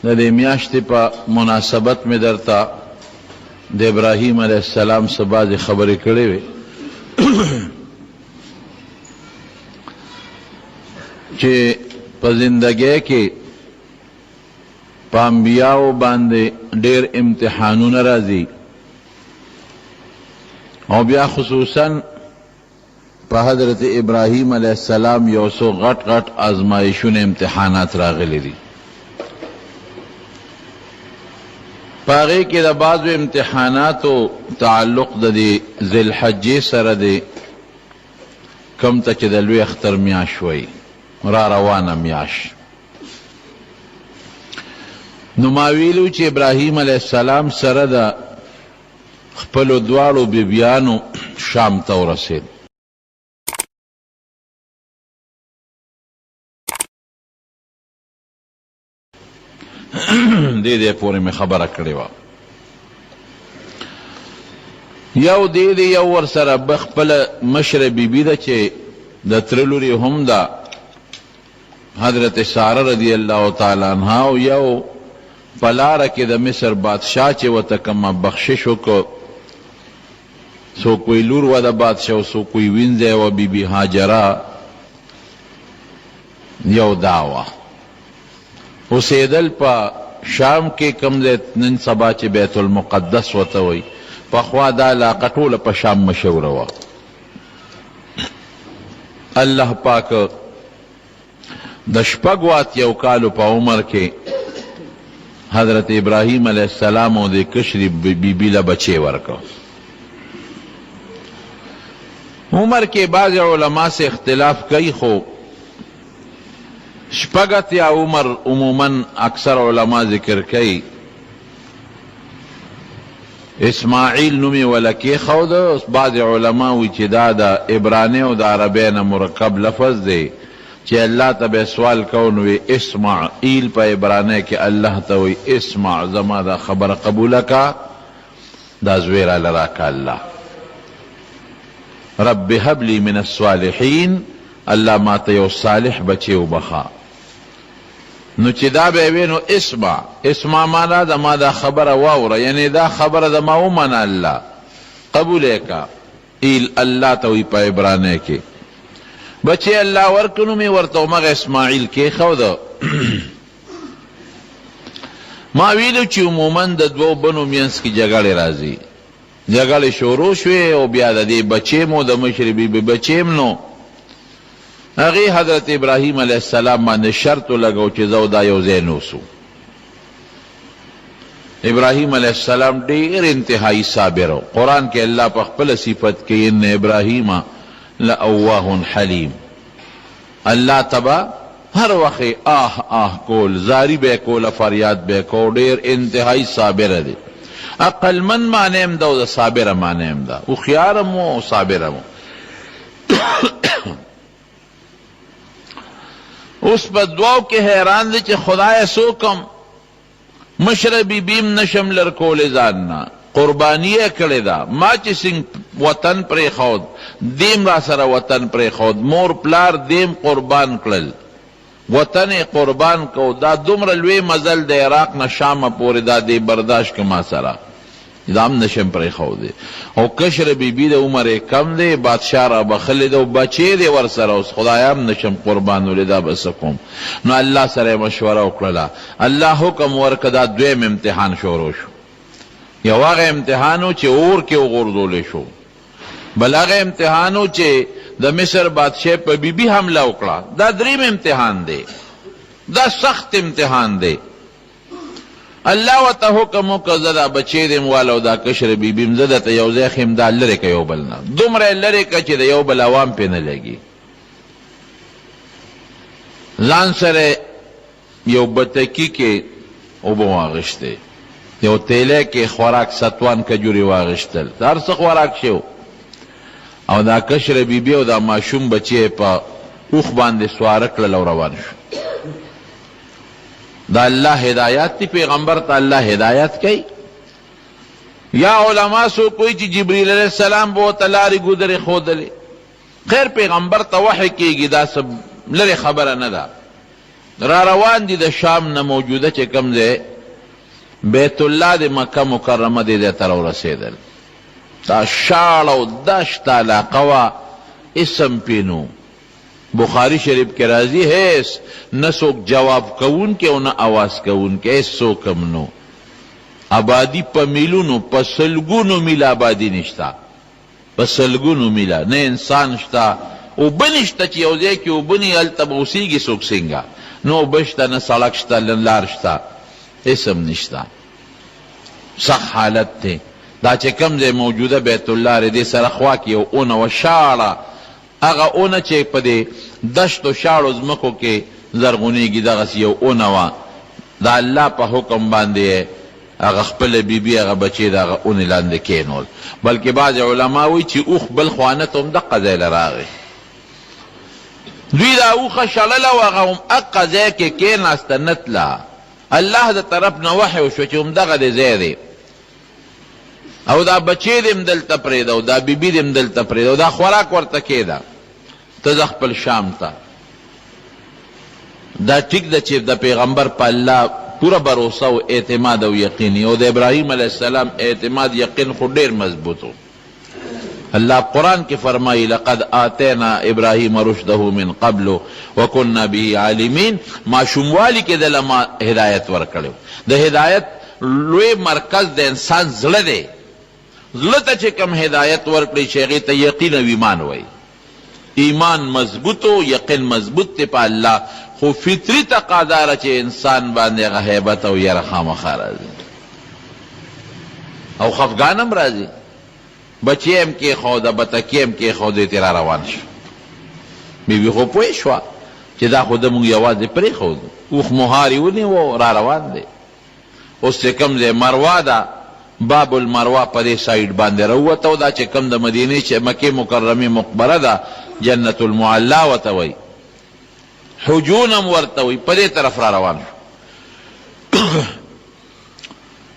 د دې میاشتې په مناسبت مې درته د ابراهیم علیه السلام څخه بعضې خبرې کړې وې چې په زندګۍ کې په انبیاو باندې ډېر امتحانونه راځي او بیا خصوصا په حضرت ابراهیم علیه السلام یو څو غټ غټ آزمایشونه امتحانات راغلي دي. په هغې کې د بعضو امتحاناتو تعلق د دې ذوالحجې سره دی، کوم ته چې د لوی اختر میاشت وایي، را روانه میاشت. نو ما ویلو چې ابراهیم علیه السلام سره د خپلو دواړو بیبیانو شام ته ورسېد. دې پورې مې خبره کړې وه. یو دې یو ورسره خپله مشره بیبي ده چې د تره لورې هم ده، حضرت ساره رضی الله تعالی عنها، او یو په لاره کې د مصر بادشاه چې ورته کومه بخشش وکړو، څوک وایي لور وه د بادشاه او څوک وایي وینځی وه بیبي هاجره، یو دا وه. اوسېدل په شام کې کوم ځای نن سبا چې بیت المقدس ورته وایي، پخوا دا علاقه ټوله په شام مشهوره وه. الله پاک د شپږو اتیاو کالو په عمر کې حضرت ابراهیم علیه السلام او د کشرې بیبي له بچی ورکړ. عمر کې بعض علما سے اختلاف کوي، خو شپږ اتیا عمر عموما اکثر علما ذکر کوي. اسماعیل نومې وله کېښود. بعض علما وایي چې دا د عبراني او د عربۍ نه مرکب لفظ دی، چې الله ته به سوال کو نو وی اسماعیل په عبرانۍ کې الله ته وی اسمع، زما دا خبره قبوله کا، دا زوی راله راکه الله. رب هب لی من الصالحین، الله ما ته یو صالح بچی وبخا. نو چې دا به وی نو اسمع، اسمع معنا د ما دا خبره واوره، یعنی دا خبره د ما ومنه الله، قبول یې کا. ایل الله ته وی په عبرانۍ کې بچی الله ورکنو می ورته مغه اسماعیل کېښوده. ما ویلو چې عموما د دوو بنو منځ کې جګړې راځي. جګړې شروع شوې او بیا د دې بچی مو د مشرې بیبي بچیم نو هغې حضرت ابراهیم علیه السلام باندې شرط ولګو چې زه دا یو ځای نوسو. ابراهیم علیه السلام ډېر انتهایی صابر و. قرآن کې الله په خپله صفت کوي ان ابراهیم لأواه حلیم. الله تبا هر وقت آه کول، زاری بے کول، فریاد بے کول، ډیر انتہائی صابر دی. عقل من مانیم دا او صابر مانیم دا، او خیارم و صابرم. اس پا دعاو کے حیران دی چې خدای سوکم مشر بی بیم نشم لرکول زاننا، قربانی کړی دا. ما چې څنګه وطن پرې خود، دیم را سره وطن پرې خود، مور پلار دیم قربان کړل، وطن قربان کو. دا دومره لوی مزل د عراق نه شام پورې دا دی برداشت که ما سره دا هم نشم پرې خود. او کشر بیبي د عمر کم دی، بادشاه را بخلی دی او بچی دی ور سره، اوس خدایم نشم قربانولی، دا بس کوم. نو الله سره مشوره وکړله، الله حکم ورکړه، دا دویم امتحان شروع شو. یو هغه امتحانو چې اور کې وغورځولی شو، بل هغه امتحانو چې د مصر بادشاه په بیبي حمله وکړه. دا دریم امتحان دی، دا سخت امتحان دی. الله ورته حکم وکړه زه دا بچی دیم والا او دا کشر بیبیم زه درته یو ځای ښیم، دا لرې که یو بل نه، دومره یې لرې که چې د یو بل عوام پې نه لګي. ځان سره یو بتکي کې اوبه واغېښتې، یو تیلی کې خوراک ستوان کجوري واغېښتل، هر څه خوراک شو. او دا کشر بیبي او دا ماشوم بچی په اوښ باندې سواره کړل او روان شو. دا الله هدایت تی، پیغمبر ته الله هدایت کوي. یا علما سو کوئی چې جبریل علیہ السلام به ورته لارې ګودرې ښودلې. خیر پیغمبر ته وحی کېږي، دا سب لرې خبره نه ده. را روان دي د شام نه موجوده چې کوم دی بیت الله د مکه مکرمه دی ته راورسېدل. دا شاړ او دشت علاقه وه، اسم پینو. بخاری شریف کې راځي هیڅ نه څوک جواب کوونکی او نه اواز کوونکی، هیڅ څوک هم نو. آبادی په میلونو په سلګونو میل آبادي نشته، په سلګونو میله نه انسان شته، اوبه نشته چې یو ځای کې اوبه نه هلته به اوسېږي څوک څنګه، نه اوبه شته نه سړک شته نه لار شته، هېڅ هم نشته. سخت حالت دی. دا چې کوم ځای موجوده بیت الله دی، دې سره خوا کې یو اونه وه شاړه، هغه اونه چې په دې دشتو شاړو ځمکو کې زرغونېږي دغسې یو اونه وه. د الله په حکم باندې هغه خپله بیبي هغه بچې د هغه اونې لاندې کېنول. بلکې بعض علما وایي چې اوښ بل خوانه ته هم دقه ځای له راغی. دوی دا اوښه شړله و، هغه هم اقه ځای کې کېناسته نه تله. الله د طرف نه وحی وشوه چې همدغه دې ځای دی، او دا بچې دې هم دلته پرېږده او دا بیبي دې هم دلته پرېږده او دا خوراک ورته کېده، ته ځه خپل شام ته. دا ټیک ده چې د پیغمبر په الله پورا بروسه او اعتماد او یقینی، او د ابراهیم علیه السلام اعتماد یقین خو ډېر مضبوط و. الله قرآن کې فرمایي لقد آتینا ابراهیم رشده من قبل وکنا به عالمین. ماشوموالي کې دله ما هدایت ورکړی. د هدایت لوی مرکز د انسان زړه دی. زړه ته چې کوم هدایت ورکړي چې هغې ته یقین او ایمان وایي. ایمان مضبوط و یقین مضبوط دی په الله، خو فطری تقاضا ده چې انسان باندې هغه هیبت او یره خامخا راځي او خفګان هم راځي. بچی هم کېښوده، بتکې هم کېښودې، ترې را روان شو. بیبي خو پوه شوه چې دا خو ده مونږ یوازې پرېښودو، اوښ مهارې ونیو را روان دی. اوس چې کوم ځای مروه ده، باب المروه په دې سایډ باندې راووته، او دا چې کوم د مدینې چې مکې مکرمې مقبره ده جنت المعلا ورته وایي، حجون هم ورته وایي، په دې طرف را روان شو.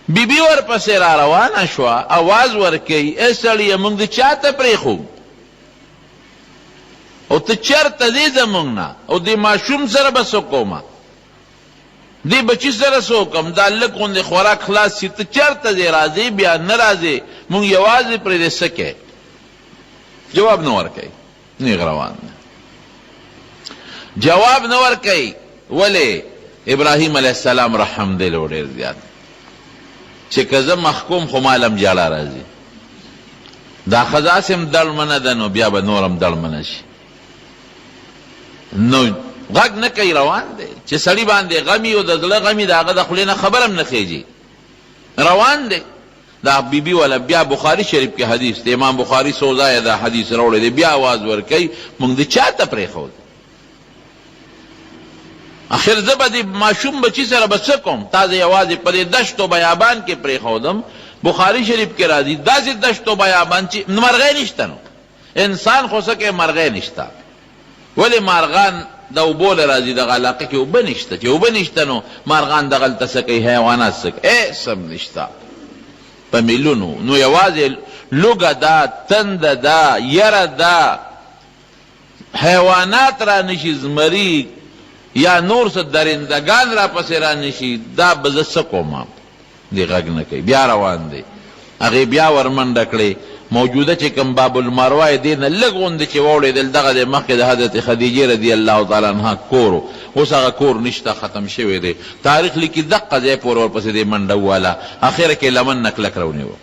بیبي ورپسې را روانه شوه، اواز ورکوي ای سړیه موږ د چا ته پرېښو او ته چېرته ځې زموږ نه، او دې ماشوم سره به څه کومه، دې بچي سره څه وکړم، دا لږ غوندې خوراک خلاص شي، ته چېرته ځې راځې بیا نه راځې، موږ یوازې پرېږدې څه کوې. جواب نه ورکوي، نیغ روان دی. جواب نه ورکوي. ولې؟ ابراهیم علیه السلام رحم دی له ډېر زیات، چې که زه محکوم خو مالم جاړه راځي. دا ښځه هسې هم دړمنه ده، نو بیا به نور هم دړمنه شي. نو غږ نه کوي، روان دی. چې سړي باندې غمي او د زړه غمي د هغه د خولې نه خبر هم نه خېږي، روان دی. دا بیبي والا بیا بخاري شریف کې حدیث دی، امام بخاري څو ځایه دا حدیث راوړی دی، بیا آواز ورکوي موږ د چا ته پرېښود. اخر زه به د ماشوم بچي سره به څه کوم، تا زه یوازې په دې دشت و بیابان کې پرېښودم. بخاري شریف کې راځي داسې دشت و بیابان چې مرغۍ نشته، نو انسان خو څه کوي، مرغۍ نشته. ولې مارغان د اوبو له راځي، دغه علاقه کې اوبه نشته، چې اوبه نشته نو مارغان دغلته څه کوي، حیوانات څه کوي، هېڅ هم نشته په میلونو. نو یوازې لوږه ده، تنده ده، یره ده، حیوانات را نشي، زمري یا نور څه درندگان را پسې را نشي، دا به زه څه کوم. دې غږ نه کوي، بیا روان دی. هغې بیا ورمنډه کړې. موجوده چې کوم باب المروه دې نه لږ غوندې چې واوړېدل، دغه د مخکې د حضرت خدیجې رضی الله تعالی عنها کور و. اوس هغه کور نشته، ختم شوی دی. تاریخ لیکي دقه ځای پورې ورپسې دې منډه وواله، اخره کې لمن نه کلک راونیوه.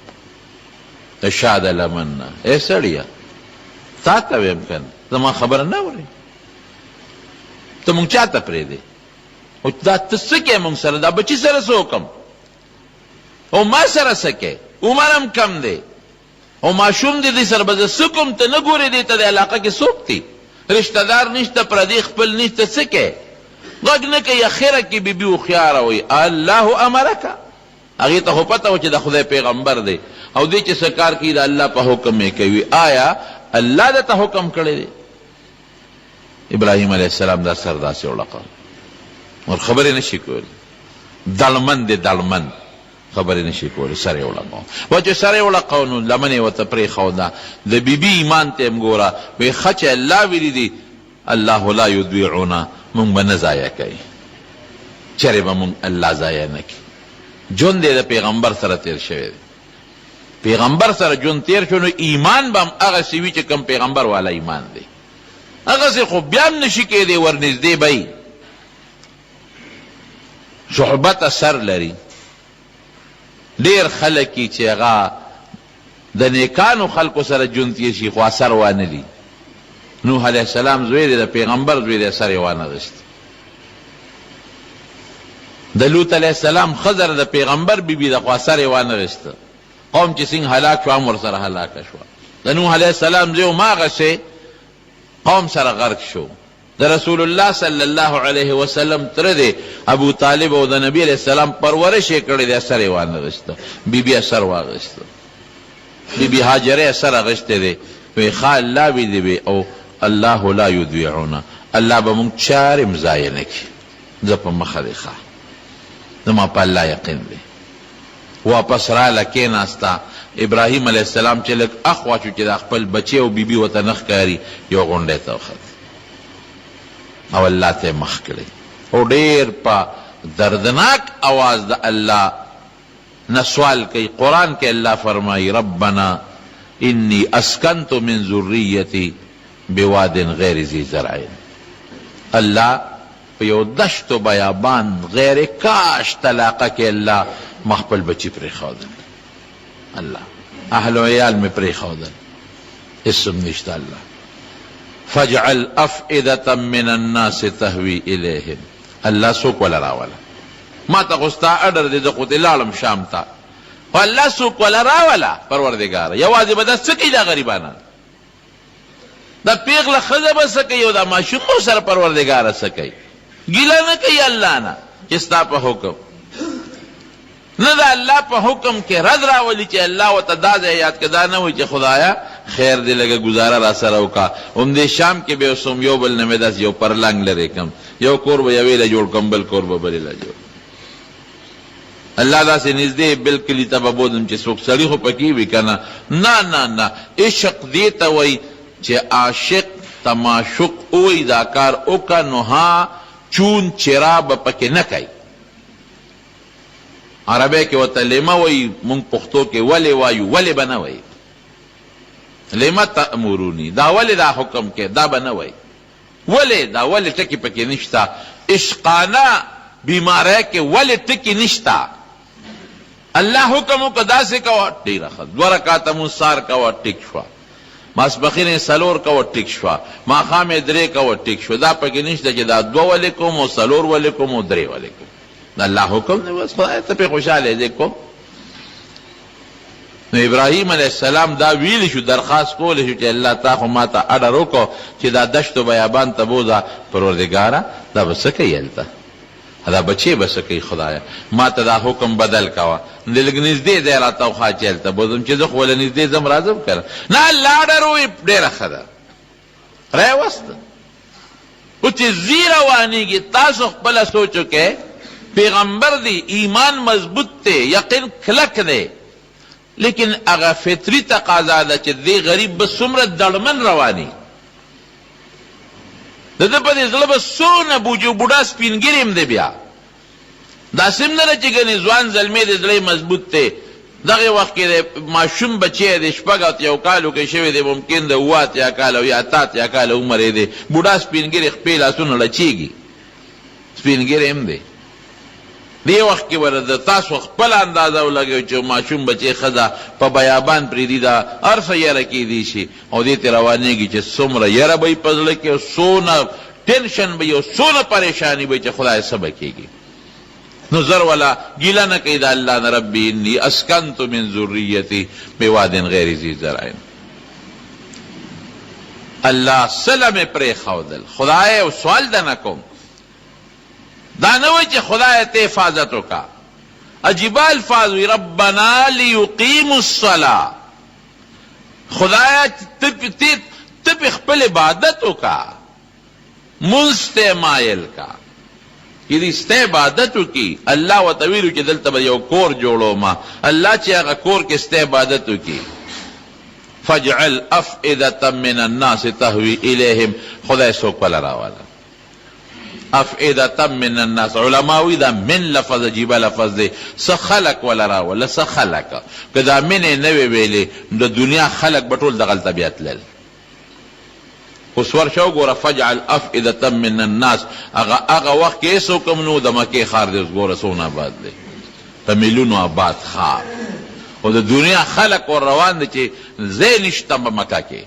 د شا د لمن نه. ای سړیه تا ته ویم که نه، زما خبره نه اورې، ته مونږ چا ته پرېږدې، او دا ته څه کوې مونږ سره، دا بچي سره څه وکړم، او ما سره څه کوې، عمر هم کم دی، او ماشوم دې دې سره به زه څه کوم، ته نه ګورې دې ته د علاقه کې څوک دي، رشته دار نشته، پردی خپل نشته، څه کوې، غږ نه کوي. اخره کې بیبي هوښیاره وایي الله امرکه، هغې ته خو پته و چې د خدای پیغمبر دی، او دې چې څه کار کوي د الله په حکم یې کوي. آیا الله درته حکم کړی دی؟ ابراهیم علیه السلام دا سر داسې وړقه، ور خبرې نشي کولی، دړمن دی، دړمن خبرې نشي کولی، سر یې وړقه. و چې سر یې وړقه نو لمن یې ورته پرېښوده. د بیبي ایمان ته هم ګوره، وایي ښه چې الله ویلي دي الله لا یضیعونه، موږ به نه ضایع کوي. چرې به مونږ الله ضایع نه کړي. ژوند یې د پیغمبر سره تیر شوی دی، پیغمبر سره ژوند تیر شو، نو ایمان به هم هغسې وي چې کوم پیغمبر والا ایمان دی. هغسې خو بیا هم نشي کېدی، ورنږدې به یي. صحبت اثر لري. ډېر خلک یي چې هغه د نیکانو خلکو سره ژوند تیر شي خو اثر وانه لي. نوح علیه السلام زوی دی، د پیغمبر زوی دی، اثر یې وانغېست. د لوط علیه السلام ښځه د پیغمبر بیبي ده خو اثر یې وانغېسته. قوم چې څنګه هلاک شو هم ورسره هلاکه شوه. د نوح علیه السلام زوی هم هغسې قوم سره غرق شو. د رسول الله صلی الله علیه وسلم تره دی ابو طالب او د نبی علیه السلام پرورش یې کړی دی، اثر یې وانغېسته. بیبي اثر واغېسته، بیبي هاجرې اثر اغېستی دی. وی ښه الله وي دی وی او الله لا یضیعونه، الله به مونږ چارې هم ضایع نه کړي. زه په مخه دی ښه، زما په الله یقین دی. واپس راله کېناسته. ابراهیم علیه السلام چې لږ اخوا شو چې د خپل بچی او بیبي ورته نه ښکاري، یو غونډۍ ته وخت او الله ته یې مخ کړی او ډېر په دردناک اواز د الله نه سوال کوي. قرآن کې الله فرمایي ربنا انی اسکنت من ذریتی بواد غیر ذی زرع. الله په یو دشت و بیابان غیر کاشت علاقه کې الله مخبل بچی پرېښودل. الله اهل و عیال مې پرېښودل، اسم نشته. الله فاجعل افئدة من الناس تهوی الیهم. الله څوک ولا راوله؟ ما ته خو ستا اډر دی، زه خو دې لاړم شام ته، خو الله څوک ولا راوله؟ پروردګاره یوازې به دا څه کوي دا غریبانان؟ دا پیغله ښځه به څه کوي او دا ماشوم سره پروردګاره څه کوي؟ ګیله نه کوي الله نه چې ستا په حکم نه د الله په حکم کې رد راولي چې الله ورته دا ځای یاد کړه. دا نه وایي چې خدایا خیر دې لږه ګزاره را سره وکړه، همدې شام کې به اوسم یو بل نه مې داسې یو پرلنګ لرې کړم، یو کور به یوې له جوړ کړم، بل کور به بلې له جوړ. الله داسې نږدې بل کلي ته به بولم چې څوک سړي خو پکې وي که نه. نه نه نه، عشق دې ته وایي چې عاشق ته معشوق ووایي دا کار وکړه، نو ها چون چرا به پکې نه کوي. عربی کې ورته لیمه وایي، مونږ پښتو کې ولې وایو، ولې به نه وایي. لیمه تأمروني، دا ولې دا حکم کې، دا به نه وایي. ولې دا ولې ټکي پکې نشته. عشقانه بیماری کې ولې ټکي نشته. الله حکم وکړه داسې کوه، ډېره ښه. 2 رکعته مونځ سهار کوه، ټیک شوه. ماسپښین یې 4 کوه، ټیک شوه. ماښام یې 3 کوه، ټیک شو. دا پکې نشته چې دا 2 ولې کوم او 4 ولې کوم او 3 ولې کوم. دا الله حکم دی، بس خدای ته پې خوشحاله دی کوم. نو ابراهیم علیه السلام دا ویلی شو، درخواست کولی شو چې الله تا خو ما ته اډر وکړو چې دا دشت و بیابان ته بوځه. پروردګاره دا به څه کوي هلته؟ دا بچې به څه کوي خدایه؟ ما ته دا حکم بدل کوه، لږ نږدې ځای راته وښه چې هلته بوځم، چې زه خو له نږدې ځم راځم که نه. الله اډر ووایي ډېره ښه ده، راوسته. خو چې ځي روانېږي، تاسو خپله سوچ وکئ، پیغمبر دی، ایمان مضبوط دی، یقین کلک دی، لیکن هغه فطري تقاضا ده چې دې غریب به څومره دړمن رواني، د ده په دې زړه به څونه بوډا سپینګیري هم دی. بیا داسې هم نه ده چې ګنې ځوان زلمی دی زړه مضبوط دی. دغه وخت کې د ماشوم بچی دی 6 کالو کې شوی دی، ممکن د 7 کاله او 8 کاله عمر یې دی، بوډا سپینګیري خپې لاسونه لچېږي، سپینګیري هم دی. دې وخت کې ورته تاسو خپل اندازه ولګوئ چې ماشوم بچی ښځه په بیابان پرېږدي، دا هر څه یره کېدی شي او دې ته روانېږي چې څومره یره به یې په زړه کې او څونه ټینشن به یې او څونه پریشاني به یې چې خدای څه به کېږي. نو زر والا ګیله نه کوي د الله نه، ربي انی اسکنت من ذریتی بواد غیر ذی زرع. الله سله مې پرېښودل. خدای یو سوال ده نه کوم، دا نه وایي چې خدای ته حفاظت وکړه. عجیبه الفاظ وي، ربنا لیقیموا الصلاة. خدایا ته پې خپل عبادت وکړه، مونځ ته مایل کا، یعنې ستا عبادت وکړي. الله ورته ویلو چې دلته به یو کور جوړومه، الله چې هغه کور کې ستا عبادت وکړي. فاجعل افئدة من الناس تهوی الیهم. خدای څوک وله راوله. افئدة من الناس. علماوی دا من لفظ عجیبه لفظ دی، س خلق ولا راوله، س خلق که دا من نوی ویلی د دنیا خلق بطول دغل طبیعت لل. اوس ورشو ګوره فجعل افئدة من الناس، اغا وقت کې ایسو کم نو د مکې ښار دی، اوس ګوره څونه آباد دی، په میلیونو آباد ښار، او د دنیا خلق ور روان دی چې ځای نشته په مکه کې.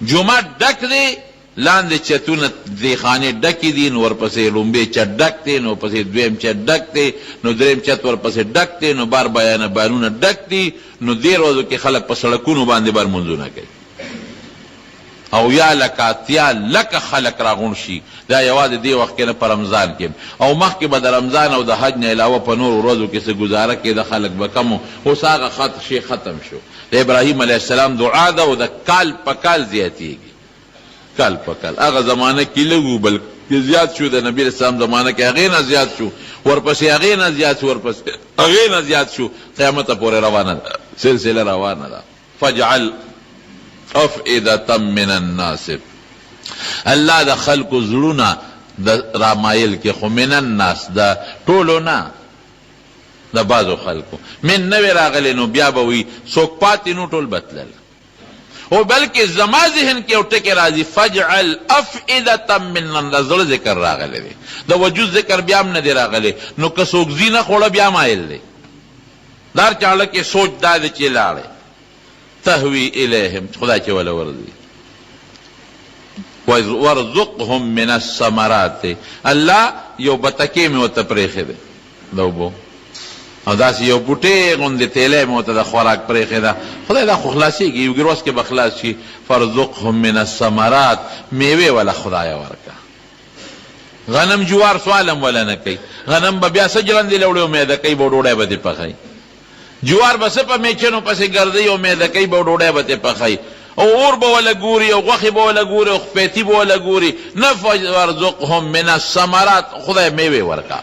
جمعه ډک دی، لاندې چتونه دې خانې ډکې دي، نو ورپسې لومبې چت ډک دی، نو پسې دویم چت ډک دی، نو دریم چت ورپسې ډک دی، نو بار بانونه ډک دي، نو دې ورځو کې خلک په سړکونو باندې بار منځونه کوي. او یا لکه اتیا لکه خلک راغون شي، دا یوازې دې وخت کې نه په رمضان کې، او مخکې به د رمضان او د حج نه علاوه په نورو ورځو کې څه ګزاره کېده، خلک به کم وو. اوس هغه شی ختم شو. د ابراهیم علیه السلام دعا ده، او د کال په کال زیاتېږي، کال په کال. هغه زمانه کې لږ وو، بلکې زیات شو. د نبي علیه السلام زمانه کې هغې نه زیات شو، ورپسې هغې نه زیات شو، ورپسې هغې نه زیات شو، قیامته پورې روانه ده، سلسله روانه ده. فجعل افئدة من الناس، الله د خلقو زړونه د رامایل کې، خو من الناس د ټولو نه، د بعضو خلقو. من نوی راغلی نو بیا به وي څوک پاتې نو ټول بتلل. او بلکې زما ذهن کې یو ټکی راځي، فجعل افئدة من الناس، زړه ذکر راغلی دی، د وجود ذکر بیا هم نه دی راغلی. نو که څوک زینه خوړه بیا مایل دی، دار چاړه کې سوچ دا دی چې لاړی تهوی الیهم، خدای چې ولا ورځي. وارزقهم من الثمرات، الله یو بتکې مې ورته پرېښی دی د اوبو، او داسې یو بوټی غوندې تیلی مې ورته د خوراک پرېښې ده. خدای دا خو خلاصېږي، یو ګروس کې به خلاص شي. فارزقهم من الثمرات، میوې ولا خدایه ورکه. غنم جوار سوالم ولا نه کوي، غنم به بیا څه جلندې لوړې او میده کوي، به ډوډۍ به دې پخوي. جوار به څه په میچنو پسې ګرځي او میده کوي، به ډوډۍ به دې پخوي، او اور به وله ګوري، او غوښې به وله ګوري، او خپیتي به وله ګوري. نه فارزقهم من الثمرات، خدای میوې ورکه.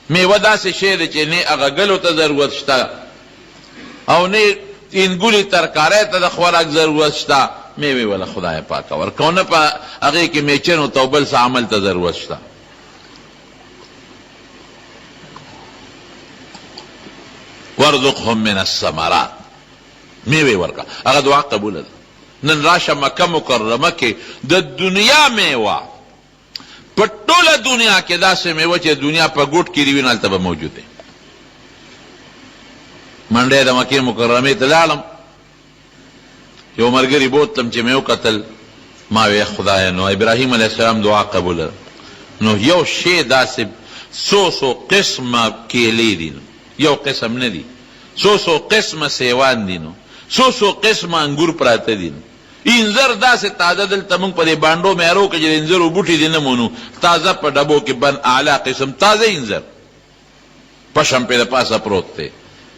میوه داسې شی دی چې نه هغه ګلو ته ضرورت شته، او نه انګولي ترکارۍ ته د خوراک ضرورت شته. میوې وله خدای پاکه ورکه، او نه په هغې کې میچنو ته او بل څه عمل ته ضرورت شته. وارزقهم من الثمرات، میوې ورکه. هغه دعا قبوله ده. نن راشه مکه مکرمه کې د دنیا میوه، په ټوله دنیا کې داسې میوه چې دنیا په ګوټ کې وي، هلته به موجود دی. منډی د مکې مکرمې ته لاړم، یو ملګري بوتلم چې مې وکتل، ما وی خدایه نو ابراهیم علیه السلام دعا قبوله. نو یو شی داسې څو قسمه کیلې دي، یو قسم نه دي، څو قسمه سیوان دي، نو څو قسمه انګور پراته دي. انځر داسې تازه دلته موږ په دې بانډو میارو کې چې د انځرو بوټي دي نه مونو، تازه په ډبو کې بند اعلی قسم تازه انځر پشم پې د پاسه پروت دی.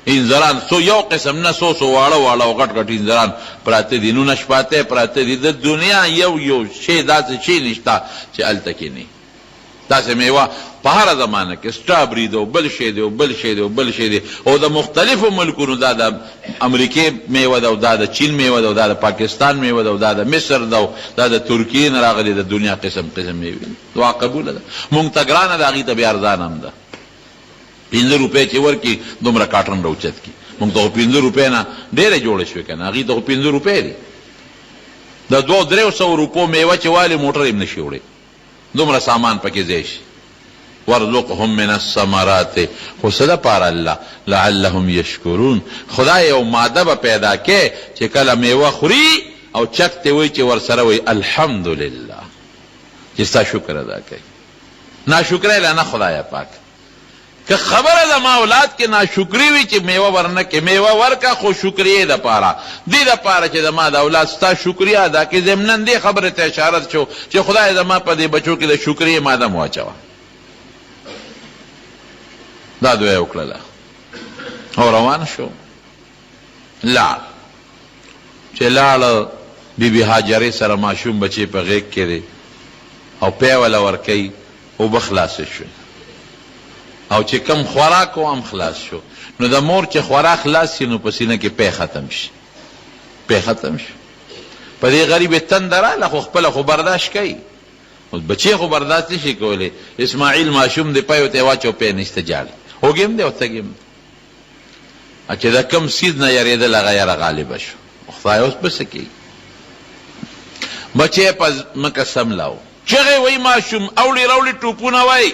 انځران یو قسم نه، څو واړه واړه او غټ غټ انځران پراته دي، نو نشپاته پراته دي. د دنیا یو شی داسې شی نشته چې هلته کې نه. داسې میوه په هره زمانه کې سټرابري دی، او بل شی دی، او بل شی دی، او بل شی دی، او د مختلفو ملکونو، دا د امریکې میوه ده، او دا د چین میوه ده، او دا د پاکستان میوه ده، او دا د مصر ده، او دا د ترکیې نه راغلې د دنیا قسم قسم میوې. دعا قبوله ده. مونږ ته ګرانه ده، هغې ته بیا ارزانه هم ده. 15 روپۍ چې ورکړي دومره کاټن راوچت کړي. مونږ ته خو 15 روپۍ نه ډېرې جوړې شوې که نه، هغې ته خو 15 روپۍ دي. د 200-300 روپو میوه چې والي موټر یې هم نه شي وړی، دومره سامان پکې ځای شي. وارزقهم من الثمرات، خو څه دپاره الله لعلهم یشکرون. خدای یو ماده به پیدا کې چې کله میوه خوري او چک ته وایي چې ورسره وایي الحمدلله، چې ستا شکر ادا کوي. ناشکری له نه خدای پاک. که خبره د ما اولاد کې ناشکري وي چې میوه ورنه کې، میوه ورکه خو شکریې دپاره، دې دپاره چې زما د اولاد ستا شکریه ادا کړي. ضمناً دې خبرې ته اشاره شو چې خدای زما په دې بچو کې د شکریې ماده مو واچوه. دا دعا یې وکړله او روان شو. لاړ چې لاړ، بیبي هاجرې سره ماشوم بچی په غېږ کې دی، او پی وله ورکوي، اوبه خلاصې شوې، او چې کم خوراک و هم خلاص شو. نو د مور چې خوراک خلاص شي، نو په سینه کې پی ختم شي، پی ختم شي. په دې غریبې تنده راله، خو خپله خو برداشت کوي، بچی خو برداشت نشي کولی. اسماعیل ماشوم دی پایو ته واچو پی نشته جاړي وګیم دی او تګیم چې دا کم سیز نه یریدل هغه یاره غالبه شو. خدای اوس به څه کوي؟ بچی په ځمکه سملاو چغې وایي ماشوم اوړي راوړي ټوپونه وایي.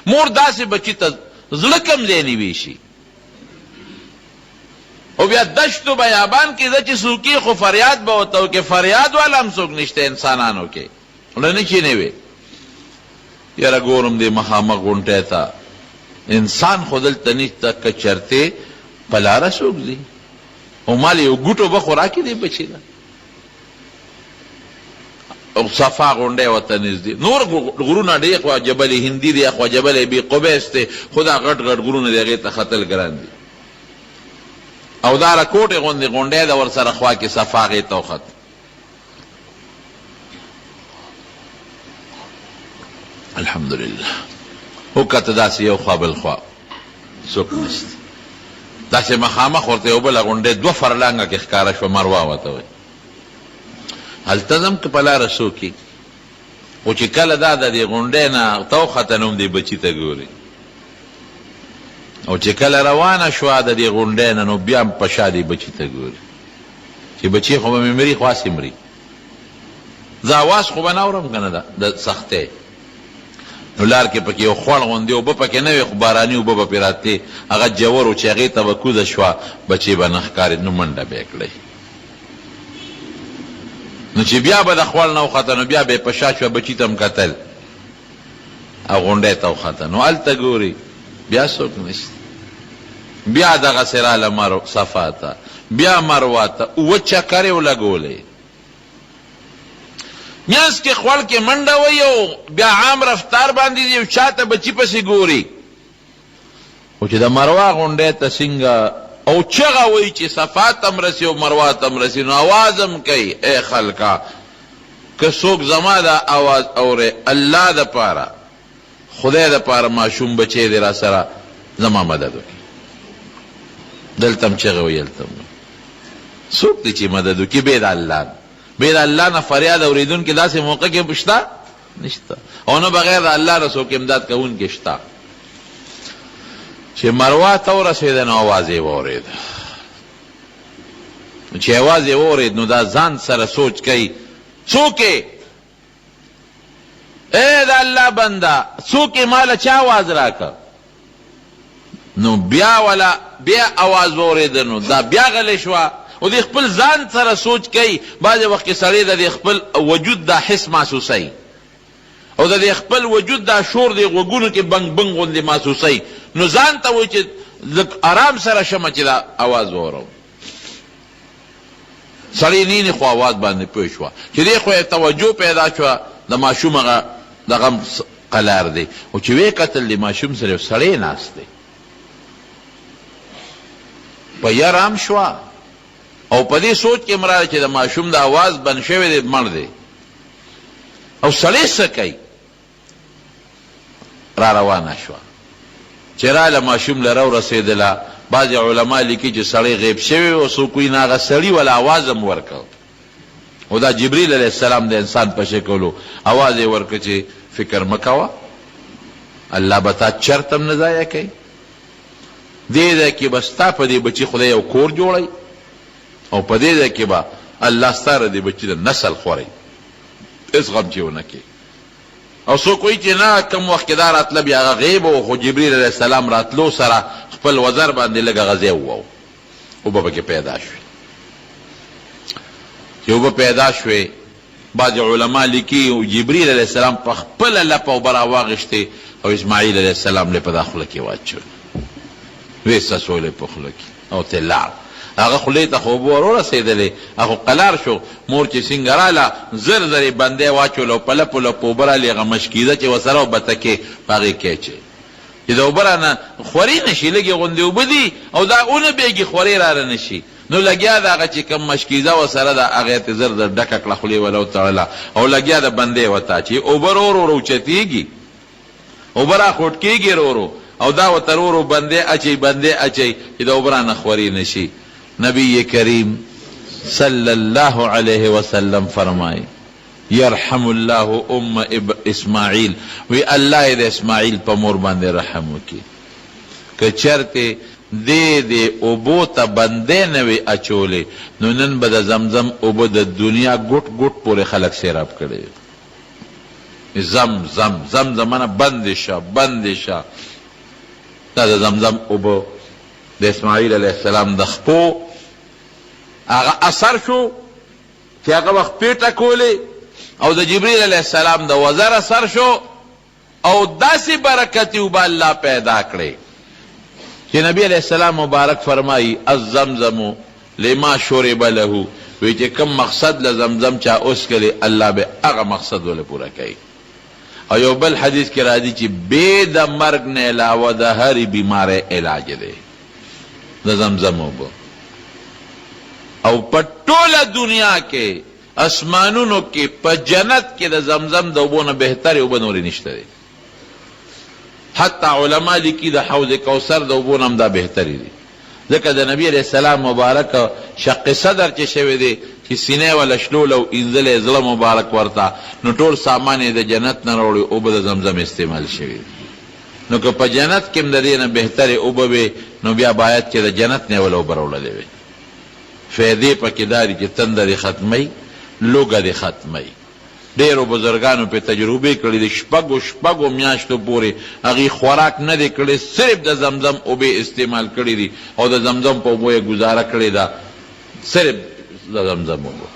مور داسې بچي ته زړه کم ځای نیوي شي او بیا دشتو بیابان کې ده چې څوکي خو فریاد به ورته وکړي. فریاد والا هم څوک نشته انسانانو کې نه چې نه وي. یاره ګورم دې مخامخ غونټۍ ته انسان خو دلته نشته که چرتې په لاره څوک ځي او مال یو ګوټو به خوراکي دی بچي ده او صفا غونډۍ ورته نږدې. نور غرونه دی خوا جبل هندي دی خوا جبل بي قبیس دی خو دا غټ غټ غرونه دی هغې ته ختل ګران دي او دا رکوټې غوندې غونډۍ ده ورسره خوا کې صفا هغې ته وخت. الحمدلله وکته داسې یو خوا بل خوا څوک نشته. داسې مخامخ ورته یو بله غونډۍ 2 فرلانګه کې ښکاره شوه مروه ورته وایي. هلته ځم که په لاره څوکي خو چې کله دا د دې غونډۍ نه توخته نو هم دې بچي ته ګوري او چې کله روانه شوه د دې غونډۍ نه نو بیا هم په شا دې بچي ته ګوري چې بچي خو به مې مري خو هسې مري. زه اواز خو به نه اورم که نه ده د سختۍ نو لار کې پکې یو خوړ غوندې اوبه پکې نه وي خو باراني اوبه به پرې راتلې هغه جوور و چې هغې ته به کوزه شوه بچې به نه ښکارېد نو منډه به یې کړی نو چې بیا به د خوړ نه وخته نو بیا به یې په شا شوه بچي ته هم کتل او غونډۍ ته وخته نو هلته ګوري بیا څوک نشته. بیا دغسې راله صفا ته بیا مروه ته 7 چکرې ولګولې میانس کې خوړ کې منډه وي او بیا عام رفتار باندې یو چا ته بچي پسې ګوري خو چې د مروه غونډۍ ته څنګه او چغه وایي چې صفا ته م رسي او مروه ته م رسي نو اواز هم کوي ای خلکه که څوک زما دا اواز اورې الله دپاره خدای دپاره ماشوم بچی دی را سره زما مدد وکړي. دلته م چغې وایي هلته م څوک دی چې مدد وکړي بې د الله نه. بې د الله نه فریاد اورېدونکي داسې موقع کې شته نشته او نه بغیر د الله نه څوک امداد کوونکي شته. چې مروه ته ورسېده نو اواز یې واورېد. چې اواز یې واورېد نو دا ځان سره سوچ کوي څوک یې ای د الله بنده څوک یې ماله چا اواز راکړه نو بیا اواز واورېده نو دا بیا غلی شوه او د خپل ځان سره سوچ کوي. بعضې وخت کې سړی د خپل وجود دا حس محسوسوي او د خپل وجود دا شور د غوږونو کې بنګ بنګ غوندې محسوسوي نو ځان ته وایي چې لږ ارام سره شمه چې دا اواز واورم. سړی نینې خو اواز باندې پوه شوه چې دې خو یې توجه پیدا شوه د ماشوم هغه دغه قلار دی او چې ویې کتل د ماشوم سره یو سړی ناست دی په یاره هم شوه او په دې سوچ کې مراله چې د ماشوم د اواز بند شوی دی مړ دی او سړی څه کوي را روانه شوه چې راله ماشوم له راورسېدله. بعضې علما لیکي چې سړی غیب شوی او څوک وایي نه هغه سړي ولا اواز هم ورکړ او دا جبریل علیه السلام د انسان په شکل و اواز یې ورکړ چې فکر مه کوه الله به تا چرته هم نه ضایع کوي. دې ځای کې به ستا په دې بچي خدای یو کور جوړوي او په دې ځای کې به الله ستا د دې بچي د نسل خوري هېڅ غم چې ونه کوي. او څوک وایي چې نه کم وخت کې دا راتله بیا هغه غیب و خو جبریل علیه السلام راتلو سره خپل وزر باندې لږ هغه ځای وواو اوبه پکې پیدا شوې. چې اوبه پیدا شوې بعضې علما لیکي او جبریل علیه السلام په خپله لپه اوبه راواغېښتې او اسماعیل علیه السلام یې په دا خوله کې واچول ویې څڅولې په خوله کې او ترې لاړ. هغه خولې ته خو اوبه ور ورسېدلې هغه قلار شو. مور چې څنګه راله زر زر یې بندی واچول او په لپو لپو اوبه رالې هغه مشکیزه چې ورسره او بتکې په هغې کې اچوي چې د اوبه رانه خورې نه شي لږې غوندې اوبه دي او دا اونه بیږي خورې راره نه شي نو لګیا د هغه چې کوم مشکیزه ورسره ده هغې ته زر زر ډکه کړه خولې وله وتړله او لګیا د بندی ورته چې اوبه رو رو اوچتېږي اوبه را خوټ کېږي رو رو او دا ورته رو رو بندی اچوي چې د اوبه رانه خورې نه شي. نبی کریم صلی اللہ علیہ وسلم فرمائے یرحم الله اسماعیل وی الله د اسماعیل په مور باندې رحم وکي که چرته دې اوبو ته بندې نه وي اچولې نو نن به د زمزم اوبه د دنیا ګوټ ګوټ پورې خلک سیراب کړي زمزم زمزمانه بند شه دا د زمزم اوبه د اسماعیل علیه السلام د خپو هغه اثر شو چې هغه وخت پیټه کولې او د جبریل علیه السلام د وزر اثر شو او داسې برکتي اوبه الله پیدا کړې چې نبی علیہ السلام مبارک فرمائی الزمزم لما شرب له وی چې کم مقصد لزمزم چا اوس کلی الله به هغه مقصد ول پورا کوي او یو بل حدیث کې راځي چې بے د مرګ نه علاوه د هر بیماری علاج دی د زمزم اوبه او په ټوله دنیا کې اسمانونو کې په جنت کې د زمزم د اوبو نه بهترې اوبه نورې نشته دی حتی علماء لیکي د حوض کوثر د اوبو نه هم دا بهتري دي ځکه د نبی علیه السلام مبارک شق صدر چې شوی دی چې سینې ولا شلول او انزل زړه مبارک ورته نو ټول سامان د جنت نه راوړي اوبه د زمزم استعمال شوي نو که په جنت کې هم د دې نه بهترې اوبه وي نو بیا باید چې د جنت نه ولا اوبه راوړلې وي فایدې پکې دا دي چې تنده دې ختموي لوږه دې ختموي ډیرو بزرګانو په تجربه کړي د شپږو میاشتو پورې هغې خوراک نه دی کړی صرف د زمزم اوبې استعمال کړي دي او د زمزم په اوبو یې گزاره کړې ده صرف د زمزم اوبو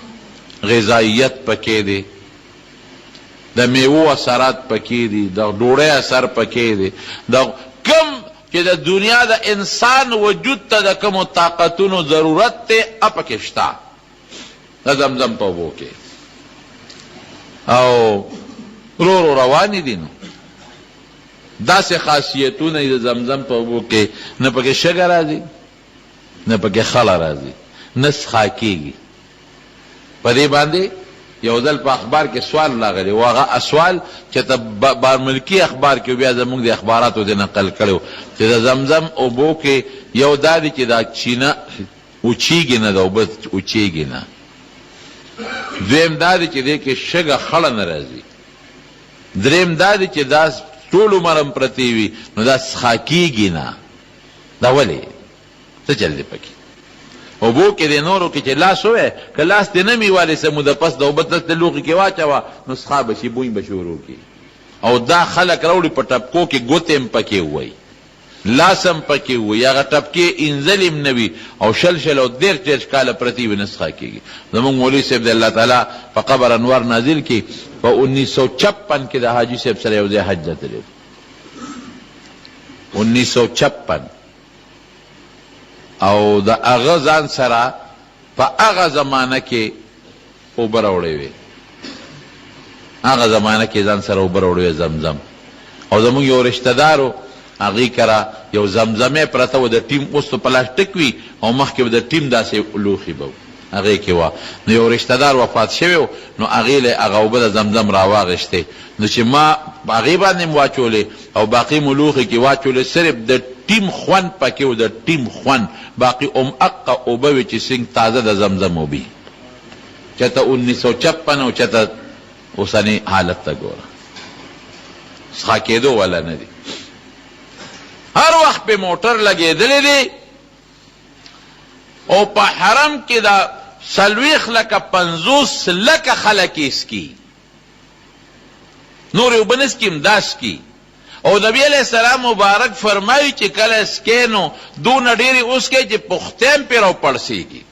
غذایت پکې دی د میوو اثرات پکې دي د ډوډۍ اثر پکې دی د کم چې د دنیا د انسان وجود ته د کومو طاقتونو ضرورت دی پکې شته د زمزم په اوبو کې او رو روانی دي نو داسې خاصیتونه د زمزم په اوبو کې نه پکې شګه راځي نه پکې خله راځي نه څښا کېږي په دې باندې یو ځل په اخبار کې سوال راغلی و هغه سوال چې ته بارملکي اخبار کې بیا زموږ د اخباراتو دې نقل کړی چې د زمزم اوبو کې یو دا دی چې دا چینه اوچیږي نه د اوبه اوچیږي نه دویم دا دی چې دې کې شګه خړه نه راځي دریم دا دی چې دا ټول عمر هم پرتې وي نو دا څښا کېږي نه دا ولې څه چل دی پکې اوبو کې د نورو کې چې لاس ووی که لاس دې نه میوالې څه موده پس د اوبه دلته لوښي کې واچوه نو څښا به شي بوی به شروع کړي او دا خلک راوړي په ټپکو کې ګوتې هم پکې ووایي لاس هم پکې ووایي هغه ټپکې انزلې هم نه وي او شل او دېرش کاله پرتې وي نه څښا کېږي زموږ مولوي صاحب د الله تعالی په قبر انوار نازل کې په 1956 کې د حاجي صاحب سره یو ځای حج ته تللی 1956 او د هغه ځان سره په هغه زمانه کې اوبه راوړې وې هغه زمانه کې ځان سره اوبه راوړې وې زمزم او زموږ یو رشته دارو هغې کره یو زمزمې پرته و د ټیم اوس په پلاسټک وي او مخکې به د ټیم داسې لوښي به هغې کې وه نو یو رشته دار وفات شوی و نو هغې له هغه اوبه د زمزم راواغېشتې نو چې ما هغې باندې م واچولې او باقي مو لوښي کې واچولې صرف د ټیم خوند پکې و د ټیم خوند باقي هغه اوبه وې چې څنګه تازه د زمزم اوبې چېرته 1956 او چېرته اوسني حالت ته ګوره څښا کېدو والا نه دي هر وخت په موټر لګېدلی دی او په حرم کې دا 40 لکه 50 لکه خلک یې سکي نورې اوبه نه سکي همدا سکي او نبی علیہ السلام مبارک فرمایي چې کله سکې نو دونه ډېرې اوسکئ چې پختې هم پرې راوپړسېږي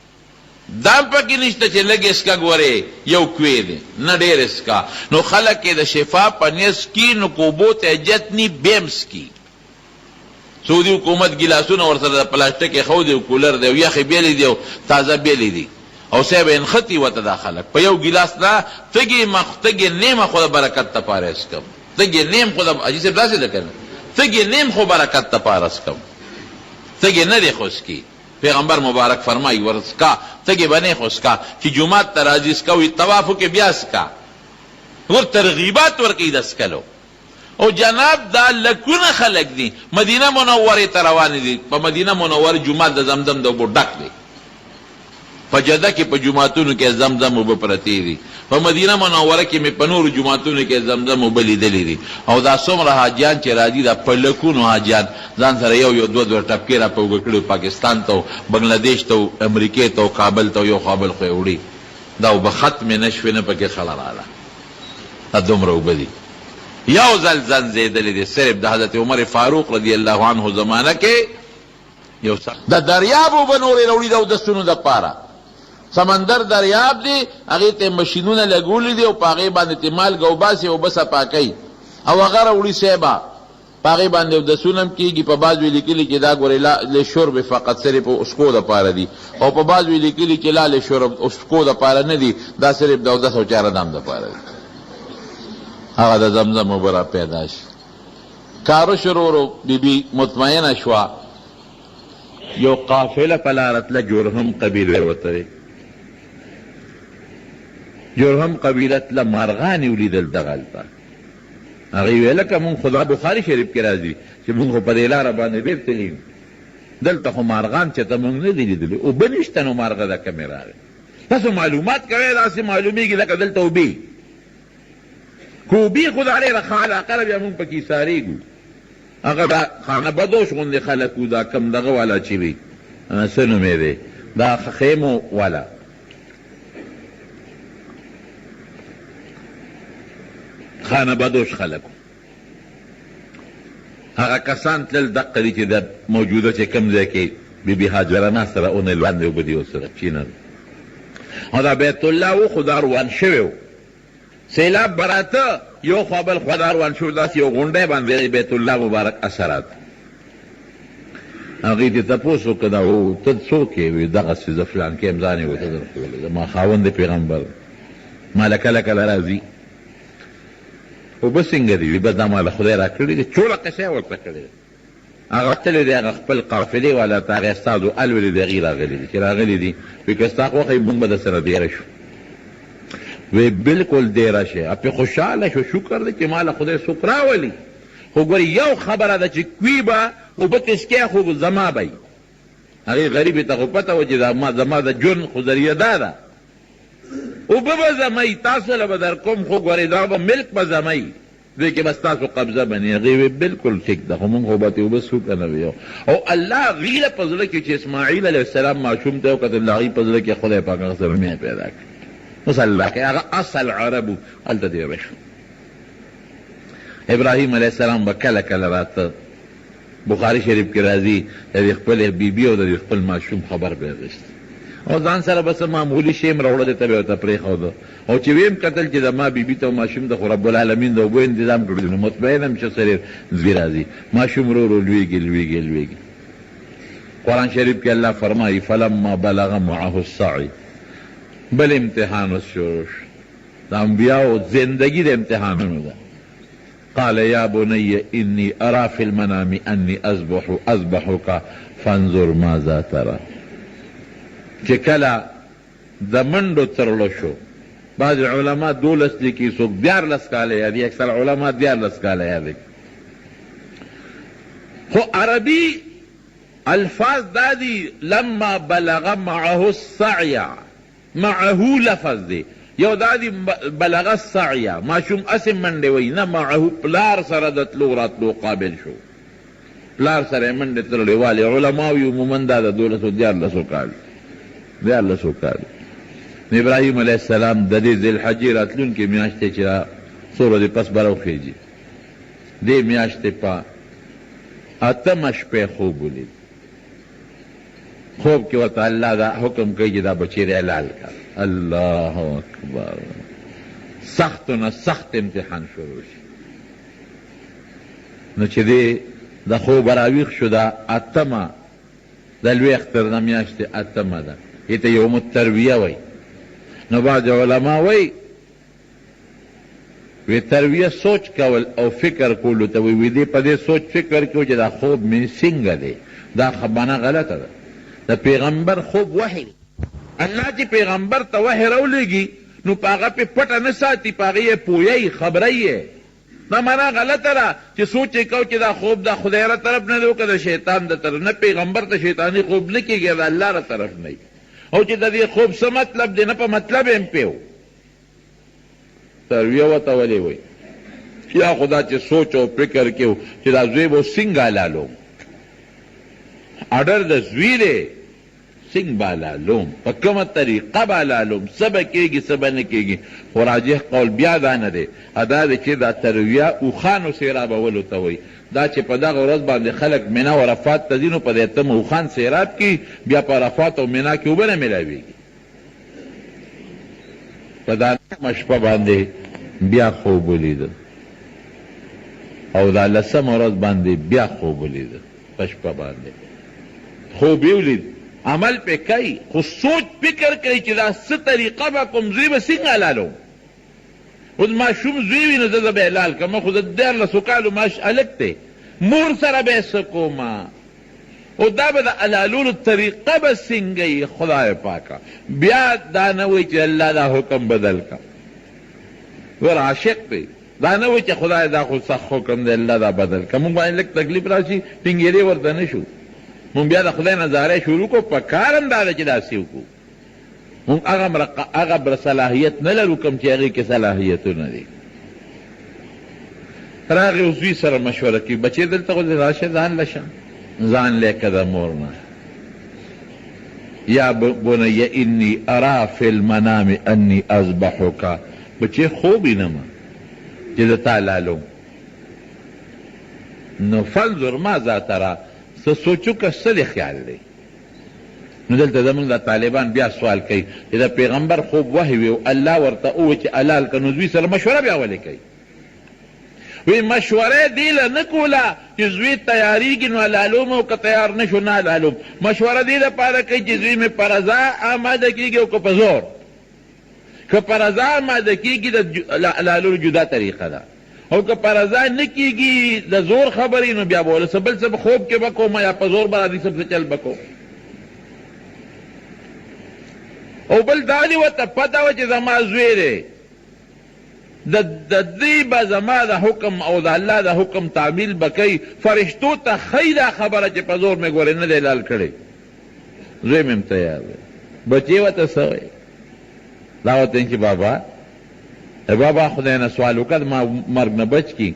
دا هم پکې نشته چې لږ اسکه ګورې یو کوې دی نه ډېر اسکه نو خلک یې د شفا په نیت سکي نو که اوبو ته حاجت ني بیا هم سکي سعودي حکومت ګیلاسونه ورسره د پلاسټک ایښودي او کولر دی او یخې بیلې دي او تازه بیلې دي او صاحب انخطي ورته دا خلک په یو ګیلاس نه تږې نیمه خو د برکت دپاره اسکم تږې نیم خو د حاجي صاحب داسې ده که نه تږې نیم خو برکت دپاره اسکم تږې نه دی خو سکي پیغمبر مبارک فرمایي ورسکا تږې به نه خو سکا چې جومات ته راځي سکه وي طواف وکړې بیا سکه ور ترغیبات ورکوي د سکلو او جناب دا لکونه خلق دي مدینه منوره ته روان دي په مدینه منوره جمعه د زمزم د اوبو ډک دی په جده کې په جوماتونو کې زمزم اوبه پرتې دي، په مدینه منوره کې مې په نورو جوماتونو کې زمزم اوبه لیدلې دي. او دا څومره حاجیان چې راځي دا په لکونو حاجیان ځان سره یو دوه ټپکې را په اوږه کړي، پاکستان ته بنګلادیش ته امریکې ته کابل ته یو خابل خو یې وړي، دا اوبه ختمې نه شوې نه پکې خړه راله. دا دومره اوبه دي. یو ځل زنځېدلې دي صرف د حضرت عمر فاروق رضی الله عنه زمانه کې یو د دریاب اوبه نورې راوړي د اودسونو دپاره. سمندر دریاب دی، هغې ته مشینونه لګولي دي او په هغې باندې ته مالګه وباسي اوبه صفا کوي او هغه راوړي صیبه، په هغې باندې اودسونه هم کېږي. په بعض وی لیکلي چې دا ګورې لشرب فقط صرف اسکو دپاره دي، او په بعض وی لیکلي چې لا لشرب اسکو دپاره نه دي، دا صرف د اودس او چارهدام دپاره دي. هغه د زمزم اوبه را پیدا شي. کارو شروع ورو بیبي مطمئنه شوه. یو قافله په لاره تله، جرهم قبیله ورته جرهم قبیله تله، مارغان یې ولیدل دغلته. هغې ویل لکه مونږ خدا بخاري شریف کې راځي چې مونږ خو په دې لاره باندې ډېر تللي یو، دلته خو مارغان چېرته مونږ نه دي لیدلي، اوبه نشته نو مارغه ده کمې راغی. تاسو معلومات کوئ داسې معلومیږي لکه دلته اوبې، که اوبې خو دا ډېره ښه علاقه ده بیا مونږ پکې ایسارېږو. هغه دا خانه بدوش غوندې خلک وو، دا کم دغه والا چې وي څه نوم یې دی، دا خیمو والا خانه بدوش خلک هغه کسان تلل دقه دي چې د موجوده چې کوم ځای کې بیبي هاجره ناسته ده اونې لاندې اوبه دي ورسره چینه او دا بیت الله و خو دا روان شوی و، سیلاب براته یو خوا بل خوا دا روان شو، داسې یو غونډی باندې بیت الله مبارک اثرات. هغې ته تپوس وکړه دا هو ته څوک یې؟ وي دغسې زه فلان کې یم، ځان یې ورته درښولې، زما خاوند پیغمبر ما له کله کله راځي. اوبه څنګه دي؟ وي بس دا ما له خدای را کړي دي، ټوله قصه یې ورته کړې ده. هغه تللی دی، هغه خپل قافلې والا ته هغې استاد و ال ولې د هغې راغلي دي چې راغلي دي، وي که ستا خوښه وي مونږ به در سره دیره شو. وی بالکل دیره شي، پې خوشحاله شو، شکر دی چې ما له خدای څوک راولي. خو ګورې یو خبره ده چې کوي به اوبه تسکی خو زما به وي. هغې غریبې ته خو پته وه چې زما د ژوند خو ذریعه دا ده، اوبه به زما وي، تاسو له به در کوم، خو ګورې دا به ملک به زما وي، دوی کې به ستاسو قبضه بني. هغې وی بالکل ټیک ده، خو مونږ خو به تې اوبه څو که نه وي. او الله هغې له په زړه کې چې اسماعیل علیه السلام ماشوم ته وکتل، هغې په زړه کې خدای پاک هغه سره مینه پیدا کړه. اوس الله کې هغه اصل عربو هلته تېره شو. ابراهیم علیه السلام به کله کله راته بخاري شریف کې راځي، د دې خپلې بیبي او د دې خپل ماشوم خبر به یې اخېست او ځان سره به څه معمولي شی م راوړلی ته به یې ورته پرېښوده. او چې ویم کتل چې زما بیبي ته او ماشوم ته خو رب العالمین د اوبو انتظام کړی نو مطمئن یم چې سره زوی راځي. ماشوم ورو ورو لویږي لویږي لویږي. قرآن شریف کې الله فرمایي فلما بلغ معه السعی، بل امتحان اوس شروع شو. د انبیاو زندگی د امتحانونو ده. قال یا بنی انی ارا فی المنام انی اذبحک فانظر ماذا ترى. چې کله د منډو ترړو شو، بعض علما 12 لیکي، څوک 14 کاله یادي، اکثر علما 14 کاله یادي. خو عربي الفاظ دا دي لما بلغ معه السعی، معه لفظ دی، یو دا دی بلغ السعی، ماشوم اسې منډې وایي، نه معه پلار سره د تلو راتلو قابل شو، پلار سره یې منډې تللې والې. علماو یې عموما دا د 12 کال 14 کال. ابراهیم علیه السلام د دې ذوالحجې راتلونکې میاشتې چې څو ورځې پس به راوخېږي، دې میاشتې په 8مه شپې خوب ولید. خوب کې ورته الله دا حکم کوي چې دا بچی حلال کړه. الله اکبر. سخت نه سخت امتحان شروع شي. نو چې دې د خوب راویښ شو، دا 8مه د لوی اختر نه میاشتې 8مه ده، دې ته یوم الترویه وایي. نو بعض علما وایي وی ترویه سوچ کول او فکر کولو ته وایي. دې په دې سوچ فکر کړو چې دا خوب مې څنګه دی، دا خبره غلطه ده. د پیغمبر خوب وحی دی. الله چې پیغمبر ته وحی راولېږي نو په هغه پې پټه نه ساتي، په هغې یې پویی خبری یې. دا معنا غلطه ده چې سوچ یې کو چې دا خوب د خدای را طرف نه دی او که د شیطان د طرف نه. پیغمبر ته شیطاني خوب نه کېږي، د الله را طرف نه وي. او چې د دې خوب څه مطلب دی، نه په مطلب هم پیو. ترویه ورته ولې وایي؟ یا خدا چې سوچ او فکر کې چې دا زوی به څنګه حلالوم، اډر د زوی دی څنګه به حلالوم، په کومه طریقه به حلالوم، څه به کېږي څه به نه کېږي. خو راجح قول بیا دا نه دی، دا دی چې دا ترویه اوښانو سیرابولو ته وایي. دا چې په دغه ورځ باندې خلک مینا و عرفات ته ځي، نو په دې اتم اوښان سیراب کړي، بیا په عرفات او مینا کې اوبه نه میلاویږي. په دا نهمه شپه باندې بیا خوب ولیده، او دا لسمه ورځ باندې بیا خوب ولیده. په شپه باندې خوب یې ولید، عمل پې کوي، خو سوچ فکر کوي چې دا څه طریقه به کوم، زوی به څنګه حلالوم. اوس ماشوم زوی وي نو زه به حلال کړم، خو د 14 کالو ماش هلک دی، مور سره به یې څه کومه، او دا به د حلالولو طریقه به څنګه یي. خدای پاکه بیا دا نه وایي چې الله دا حکم بدل کا. ور عاشق دی، دا نه وایي چې خدای دا خو سخت حکم دی الله دا بدل کا. مونږ باندې لږ تکلیف راشي ټینګېرې ورته نه شو، مونږ بیا د خدای نظاره شروع کو، په کار هم دا ده چې داسې وکړو. مونږ هغه صلاحیت نه لرو کوم چې هغې کې صلاحیتونه دي. راغې اوس دوی سره مشوره کوي، بچې دلته خو راشه ځان لشه، ځان لیکه د مور نه. یا بنی انی ارا فی المنام انی اذبحک، بچې خوب وینم چې د تا حلالوم. نو فانظر ماذا ترى، څه سوچو که څه دې خیال دی. نو دلته زمونږ د طالبان بیا سوال کوي چې د پیغمبر خوب وحی وي او الله ورته ووایي چې حلال که، نو دوی سره مشوره بیا ولې کوي؟ وی مشوره دی له نه کوله چې زوی تیاریږي نو حلالوم، او که تیار نه شو نه حلالوم. مشوره دی دپاره کوي چې زوی مې په رضا آماده کېږي او که په زور. که په رضا آماده کېږي د حلالولو جدا طریقه ده، او که په رضا نه کېږي د زور خبرې، نو بیا به ولې څه بل څه به خوب کې به کوم، یا په زور به راځي څه چل به کوم. او بل دا دې ورته پته وه چې زما زوی دی، د دې به زما د حکم او د الله د حکم تعمیل به کوي. فرشتو ته ښایي دا خبره چې په زور مې ګورې نه دی حلال کړی، زوی مې هم تیار دی. بچې ورته څه وایي؟ دا ورته چې بابا خدای نه سوال وکړه ما مرګ نه بچ کي،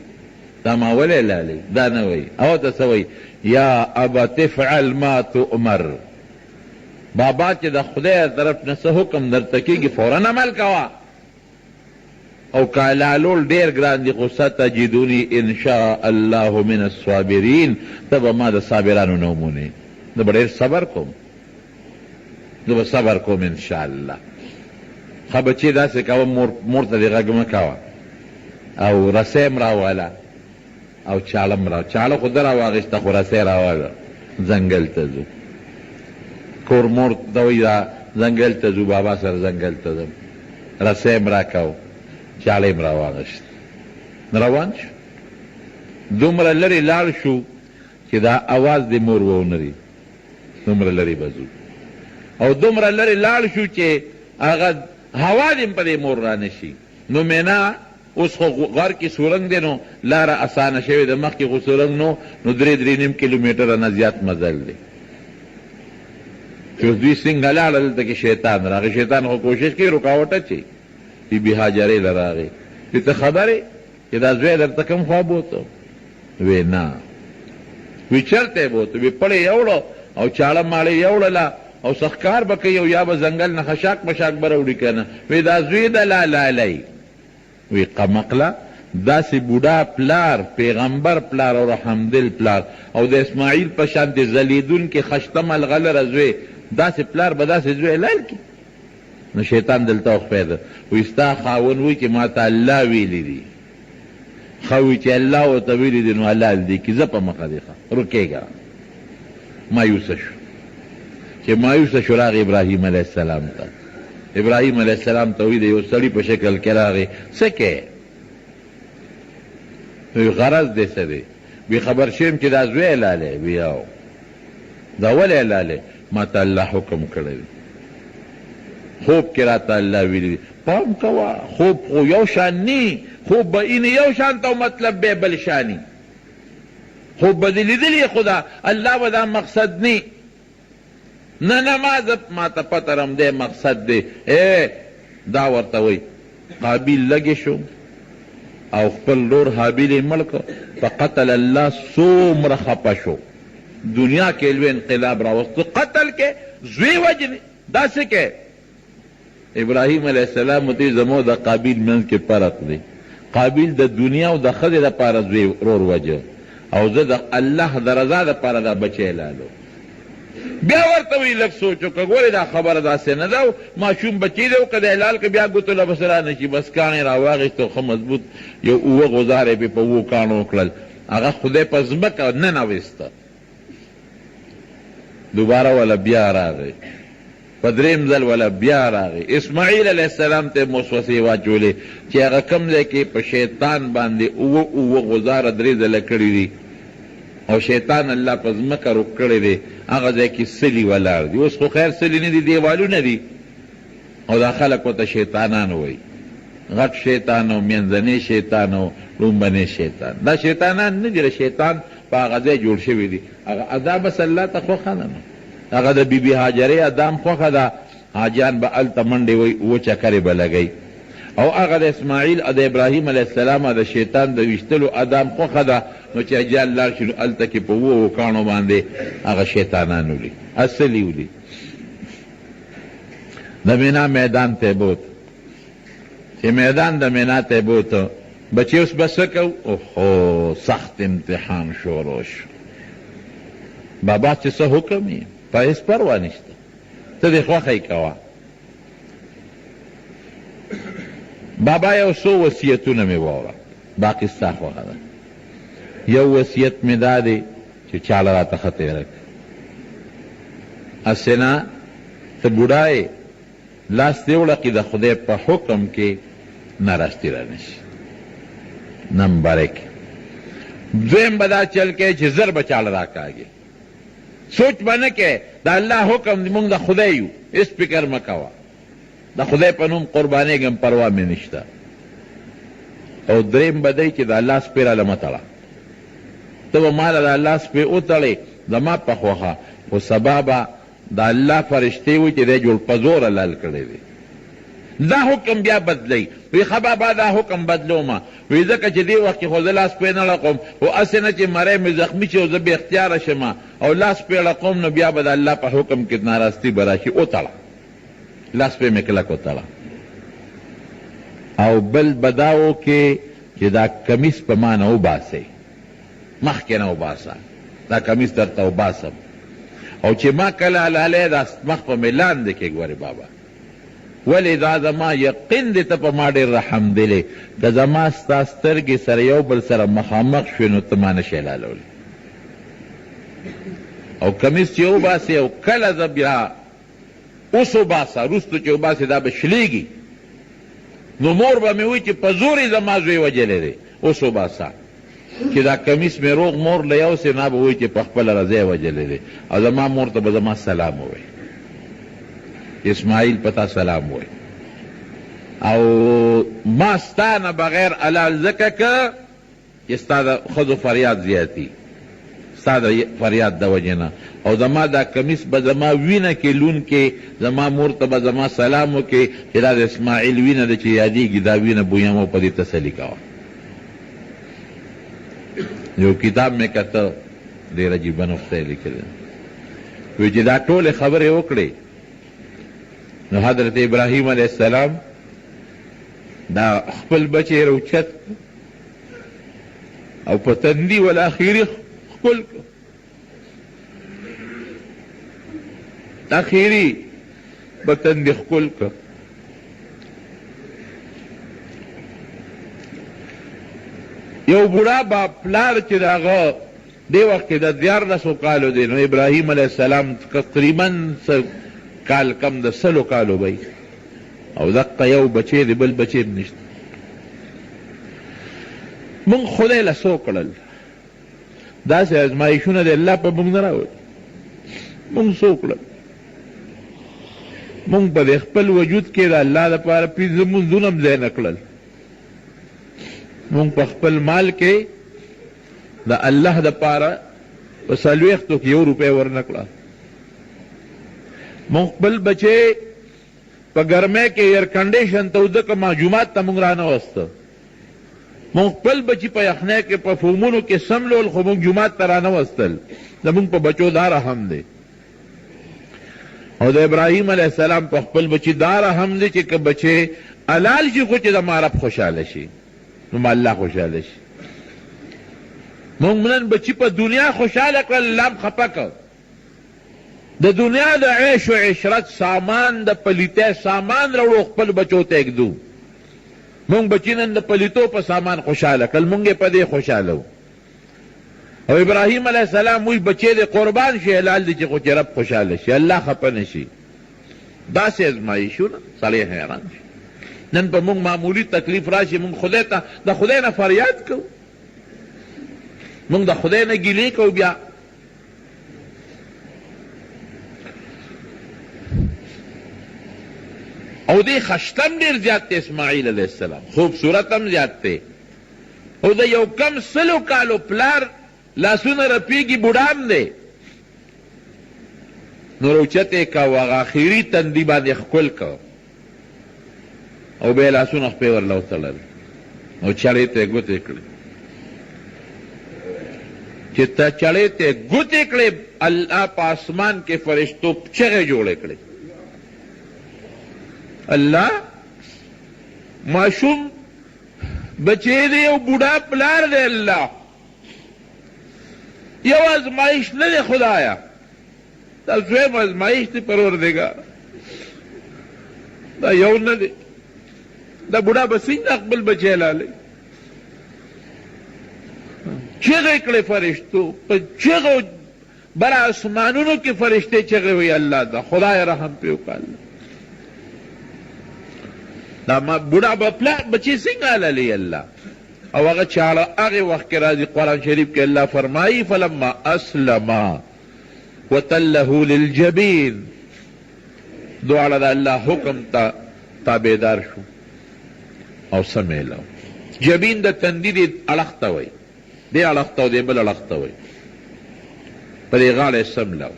دا ما ولې حلالوي؟ دا نه وایي. او ورته څه وایي؟ یا ابت افعل ما تؤمر، بابا چې د خدای طرف نه څه حکم درته کېږي فوراً عمل کوه. او که حلالول ډېر ګران دي، خو ستجدوني ان شاء الله من الصابرین، ته به ما د صابرانو نه ومونې. زه به ډېر صبر کوم، زه به صبر کوم ان شاء الله. ښه بچې داسې کوه، مور ته دې غږ مه کوه، او رسۍ م راواله او چاړه م چاړه خو ده راواغېسته، خو رسۍ راواله. ځنګل ته ځو، کور مور ته وایي دا ځنګل ته ځو، بابا سره ځنګل ته ځم، رسۍ م راکو، چاړه م راواغېست، روان شو. دومره لرې لاړ شو چې دا اواز د مور وونري، دومره لرې به ځو. او دومره لرې لاړ شو چې هغه هوا دې په دې مور را نشي. نو مینا اوس خو غر کې سورنګ دی، نو لاره اسانه شوې ده، مخکې خو سورنګ نو 3.5 کیلومیټره نه زیات مزل دی. چې اوس دوی څنګه لاړل، دلته کې شیطان راغی. شیطان خو کوشش کوي رکاوټ اچوي. بی بی هاجرې له راغی، چې ته خبرې چې دا زوی درته کوم خوا بوته؟ وی نه. وی چېرته یې بوته؟ وی پړې یوړه او چاړه ماړې یوړله، او سخکار به کوي، او یا به ځنګل نه خشاک مشاک به راوړي که نه. وی دا زوی د لالالی. وی قمقله داسې بوډا پلار، پیغمبر پلار او رحمدل پلار، او د اسماعیل په شانتې ځلیدونکې خشته ملغلره زوی، داسې پلار به داسې زوی حلال کړي؟ نو شیطان دلته وخپېده. وی ستا خاون وی چې ما ته الله ویلی دي، ښه وی چې الله ورته ویلي دي نو حلال دي کي، زه په مخه دی ښه رکېږه. مایوسه شو. چې مایوسه شو راغی ابراهیم علیه السلام ته. ابراهیم علیه السلام ته وی د یو سړي په شکل کې راغی، څه کې؟ وی غرض دې څه دی؟ وی خبر شویم چې دا زوی حلالی. وی او دا ولې حلالی؟ ما ته الله حکم کړی، خوب کې راته الله ویلي دي. پام کوه، خوب خو یو شان نی، خوب به این یو شان ته مطلب به بل شانی. خوب به دې لیدلی خو دا الله به دا مقصد نی. نه ما ته پته رم دی مقصد دی دا ورته وی قابیل لګې شو او خپل لور حابیل یې مړ کړ په قتل الله څومره خفه شو دنیا کې لوی انقلاب راوستو قتل کې زوی وجنې داسې کې ابراهیم علیه السلام ته زمو د قابیل منځ کې فرق دی قابیل د دنیا او د ښځې دپاره زوی ورور وجه او زه د الله د رضا دپاره دا بچی لالو بیا ورته وی لږ سوچ وکړه ګورې دا خبره داسې نه ده ماشوم بچی دی او که د حلال که بیا ګوتو له بس را نه شي بس کاڼې را واخېستو ښه مضبوط یو اووه غوزاره یې پې په اوو کاڼو وکړل هغه خدای په ځمکه ننویسته دوباره والا بیا راغی په درېیم ځل والا بیا راغی اسماعیل علیه السلام ته موسوسې واچولې چې هغه کوم ځای کې په شیطان باندې اووه غوزاره درې ځله کړي دي او شیطان الله په ځمکه روک کړی دی هغه ځای کې سلي ولاړ دي اوس خو خیر سلي نه دي دیوالونه دي او دا خلک ورته شیطانان وایي غټ شیطان او منځنی شیطان او لومبنی شیطان دا شیطانان نه دي شیطان په هغه ځای جوړ شوي دي هغه ادا بس الله ته خوښه ده نو هغه د بیبي هاجرې ادام خوښه ده حاجیان به هلته منډې وایي اووه چکرې به لګوي او هغه د اسماعیل او د ابراهیم علیه السلام او د شیطان د ویشتلو ادام خوښه ده نو چې اجال لاړ شي نو هلته کې په اووه کاڼو باندې هغه شیطانان ولي اصلي ولي د مینا میدان ته بوت چې میدان د مینا ته بوت بچی اوس به څه کوو اوهو سخت امتحان شروع شو بابا چې څه حکم یې په هېڅ پروا نشته ته دې خوښه یې کوه بابا یو څو وصیتونه مې واوره باقي ستا خوښه ده یو وصیت مې دا دی چې چاله راته ښه تېره کړه هسې نه ته بوډا یې لاس دې وړقي د خدای په حکم کې ناراستی را نشي نمبر 1 دویم به دا چل کې چې زر به چاله راکاږي سوچ به نه کې د الله حکم دی مونږ د خدای یو هېڅ فکر مه کوه د خدای په نوم قربانېږم پروا مې نشته او دریم به دی چې د الله سپې راله مه تړه ته به ما له د الله سپې وتړې زما په خوښه خو سبا به د الله فرشتې وي چې دی جوړ په زوره لال کړی دی دا حکم بیا بدلی وی ښه بابا دا حکم بدلومه وی ځکه چې دې وخت کې خو زه لاس پې نه لقوم خو هسې نه چې مری مې زخمي شي او زه بې اختیاره شم او لاس پې لقوم نو بیا به د الله په حکم کې ناراستی به راشي وتړه لاس پې مې کلک وتړه او بل به دا وکې چې دا کمیس په ما نه وباسئ مخکې نه وباسه دا کمیس درته وباسم او چې ما کله حلالی دا مخ په مې لاندې کې ګورې بابا ولې دا زما یقین دی ته په ما ډېر رحم دی که زما ستا سترګې سره یو بل سره مخامخ شوې نو ته ما نشې لالولی او کمیس چې وباسې او کله زه بیا اوس وباسه وروستو چې وباسې دا به شلیږي نو مور به مې وایي چې په زور یې زما زوی وجلی دی اوس وباسه چې دا کمیس مې روغ مور له یو سې نه به وایي چې په خپله رضا یې وجلی دی او زما مور ته به زما سلام ووایي اسماعیل پتا سلام وای او ما ستا نه بغیر حلال ځکه که چې ستا د ښځو فریاد زیاتي ستا د فریاد د وجې نه او زما دا کمیس به زما وینه کې لون کې زما مور ته به زما سلام وکړي چې دا د اسماعیل وینه ده چې یادېږي دا وینه بویم او په دې تسلي کوه یو کتاب مې کته ډېر عجیبه نقطه یې لیکلې وایي چې دا ټولې خبرې وکړې نو حضرت ابراهیم علیه السلام دا خپل بچی روچت او په تندي والاخیري ښکل اخیري په تندي ښکل که یو بوډا با پلار چې د هغه دې وخت کې د 14 کالو دی نو ابراهیم علیه السلام تقریبا کال کم د 100 کالو بی او دقه یو بچی دی بل بچی نشته مونږ خدای له څو کړل داسې ازمایښونه د الله په مونږ نه راوړي مونږ څو کړل مونږ په د خپل وجود کې د الله لپاره پنځه مونځونه هم ځای نه کړل مونږ په خپل مال کې د الله دپاره په 40 کې 1 روپۍ ورنه کړه مونږ خپل بچی په ګرمۍ کې ایر کنډیشن ته وده که جومات ته مونږ رانه وسته، مونږ خپل بچي په یخنۍ کې په فومونو کې سملول، خو مونږ جومات ته رانه وستل. زمونږ په بچو دا رحم دی. او د ابراهیم علیه السلام په خپل بچي دا رحم دی چې که بچی حلال شي خو چې زما رب خوشحاله شي نو الله خوشحاله شي. مونږ نن بچي په دنیا خوشحاله کړل، الله هم خفه کړ. د دنیا د عیش و عشرت سامان، د پلیتۍ سامان راوړو خپل بچو ته اږدو. مونږ بچي نن د پلیتو په سامان خوشحاله کړل، مونږ یې په دې خوشحاله وو. او ابراهیم علیه السلام وی بچی دې قربان شي، حلال دی چې خو چې رب خوشحاله شي، الله خفه نه شي. داسې ازمایښونه سړی حیران شي. نن په مونږ معمولی تکلیف راشي، مونږ خدای ته د خدای نه فریاد کوو، مونږ د خدای نه ګیلې کوو. بیا او دې خشتم ډېر زیات دی اسماعیل علیه السلام، خوبصورت هم زیات دی. او د یو کم سلو کالو پلار لاسونه رپیږي، بوډام دی. نو روچت یې کا هغه اخري تندي باندې ښکل کو او بیا یې لاسونه خپې ورله وتړل او چړې ته یې ګوتې کړې. چې ته چړې ته یې ګوتې کړې، الله په اسمان کې فرشتو چغې جوړې کړې. الله ماشوم بچی دی او بوډا پلار دی. الله یو ازمایش نه دی خدایا، دا دویم ازمایش دی پروردګار، دا یو نه دی. دا بوډا به څنګه خپل بچی لالی؟ چغې کړې فرشتو، په چغو بر اسمانونو کې فرشتې چغې وی الله دا خدای رحم پې وکړه. دا بوډا به پلار بچی څنګه لالی الله؟ او هغه چاړه هغې وخت کې راځي قرآن شریف کې الله فرمایي فلما اسلما وتله للجبین، دواړه د الله حکم ته تابعدار شو او سمې لو. جبین د تندي دې اړخ ته وایي، دې اړخ ته او دې بل اړخ ته وایي، په دې غاړه یې سم لو.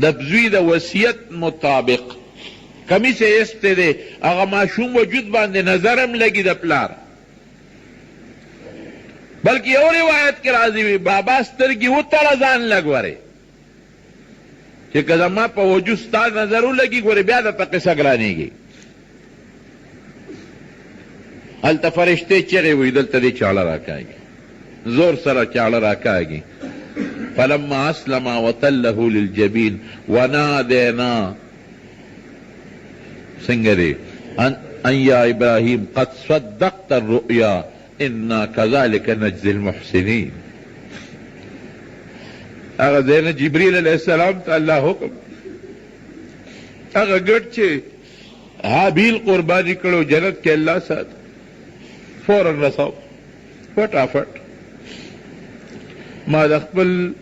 د زوی د وصیت مطابق کمیس یې ایستی دی، هغه ماشوم وجود باندې نظر هم لګي د پلار. بلکې یو روایت کې راځي وي بابا سترګې وتړه ځان لږ ورې، چې که زما په وجود ستا نظر ولګي ګورې بیا درته قصه ګرانېږي. هلته فرشتې چغې وي، دلته دې چاړه راکاږي، زور سره چاړه راکاږي. فلما اسلم وتله للجبین ونادینا، څنګه دی ان یا ابراهیم قد صدقت الرؤیا انا كذلك نجزي المحسنين. هغه ځای نه جبریل علیه السلام ته الله حکم، هغه ګډ چې حابیل قرباني کړو جنت کې الله سات فوراً رساو فټافټ. ما د خپل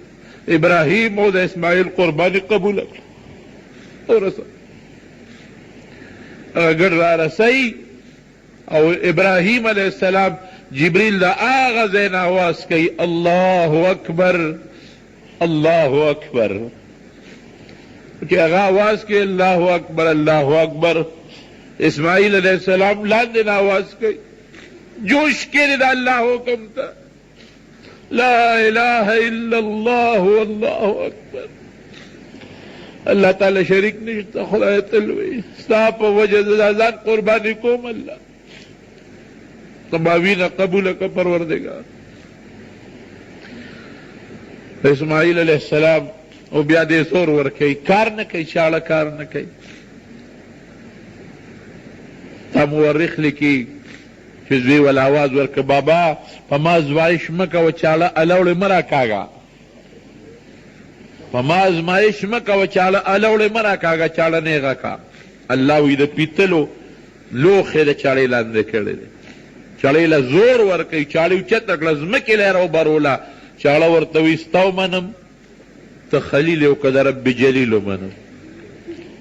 ابراهیم او د اسماعیل قرباني قبول کړه او رساو. هغه ګډ را رسوي او ابراهیم علیه السلام جبریل دا آغا زین آواز کئی اللہ اکبر اللہ اکبر. کہ آغا آواز کئی اللہ اکبر اللہ اکبر، اسماعیل علیہ السلام لاندن آواز کئی جوش کے دا اللہ حکم تا لا الہ الا اللہ واللہ اکبر. اللہ تعالی شریک نشتا، خدای تلوی ستا پا وجہ ځان قربانی کوم اللہ تماوینا قبول کا پروردگار. اسماعیل علیہ السلام او بیا دې زور ورکوي، کار نه کوي، چاړه کار نه کوي. تا مورخ لیکي چې زوی ول آواز ورکه بابا په ما ازمایش مه کوه، چاړه الوړې مه راکاږه، په ما ازمایش مه کوه، چاړه الوړې مه راکاږه، چاړه نیغه کا. الله وی د پیتلو لوښې د چاړې لاندې کړی دی، چاړې له زور ورکوي، چاړې اوچته کړه ځمکې له یې راوبروله، چاړه ورته وی ستا ومنم ته خلیل یو که د رب جلیل ومنم،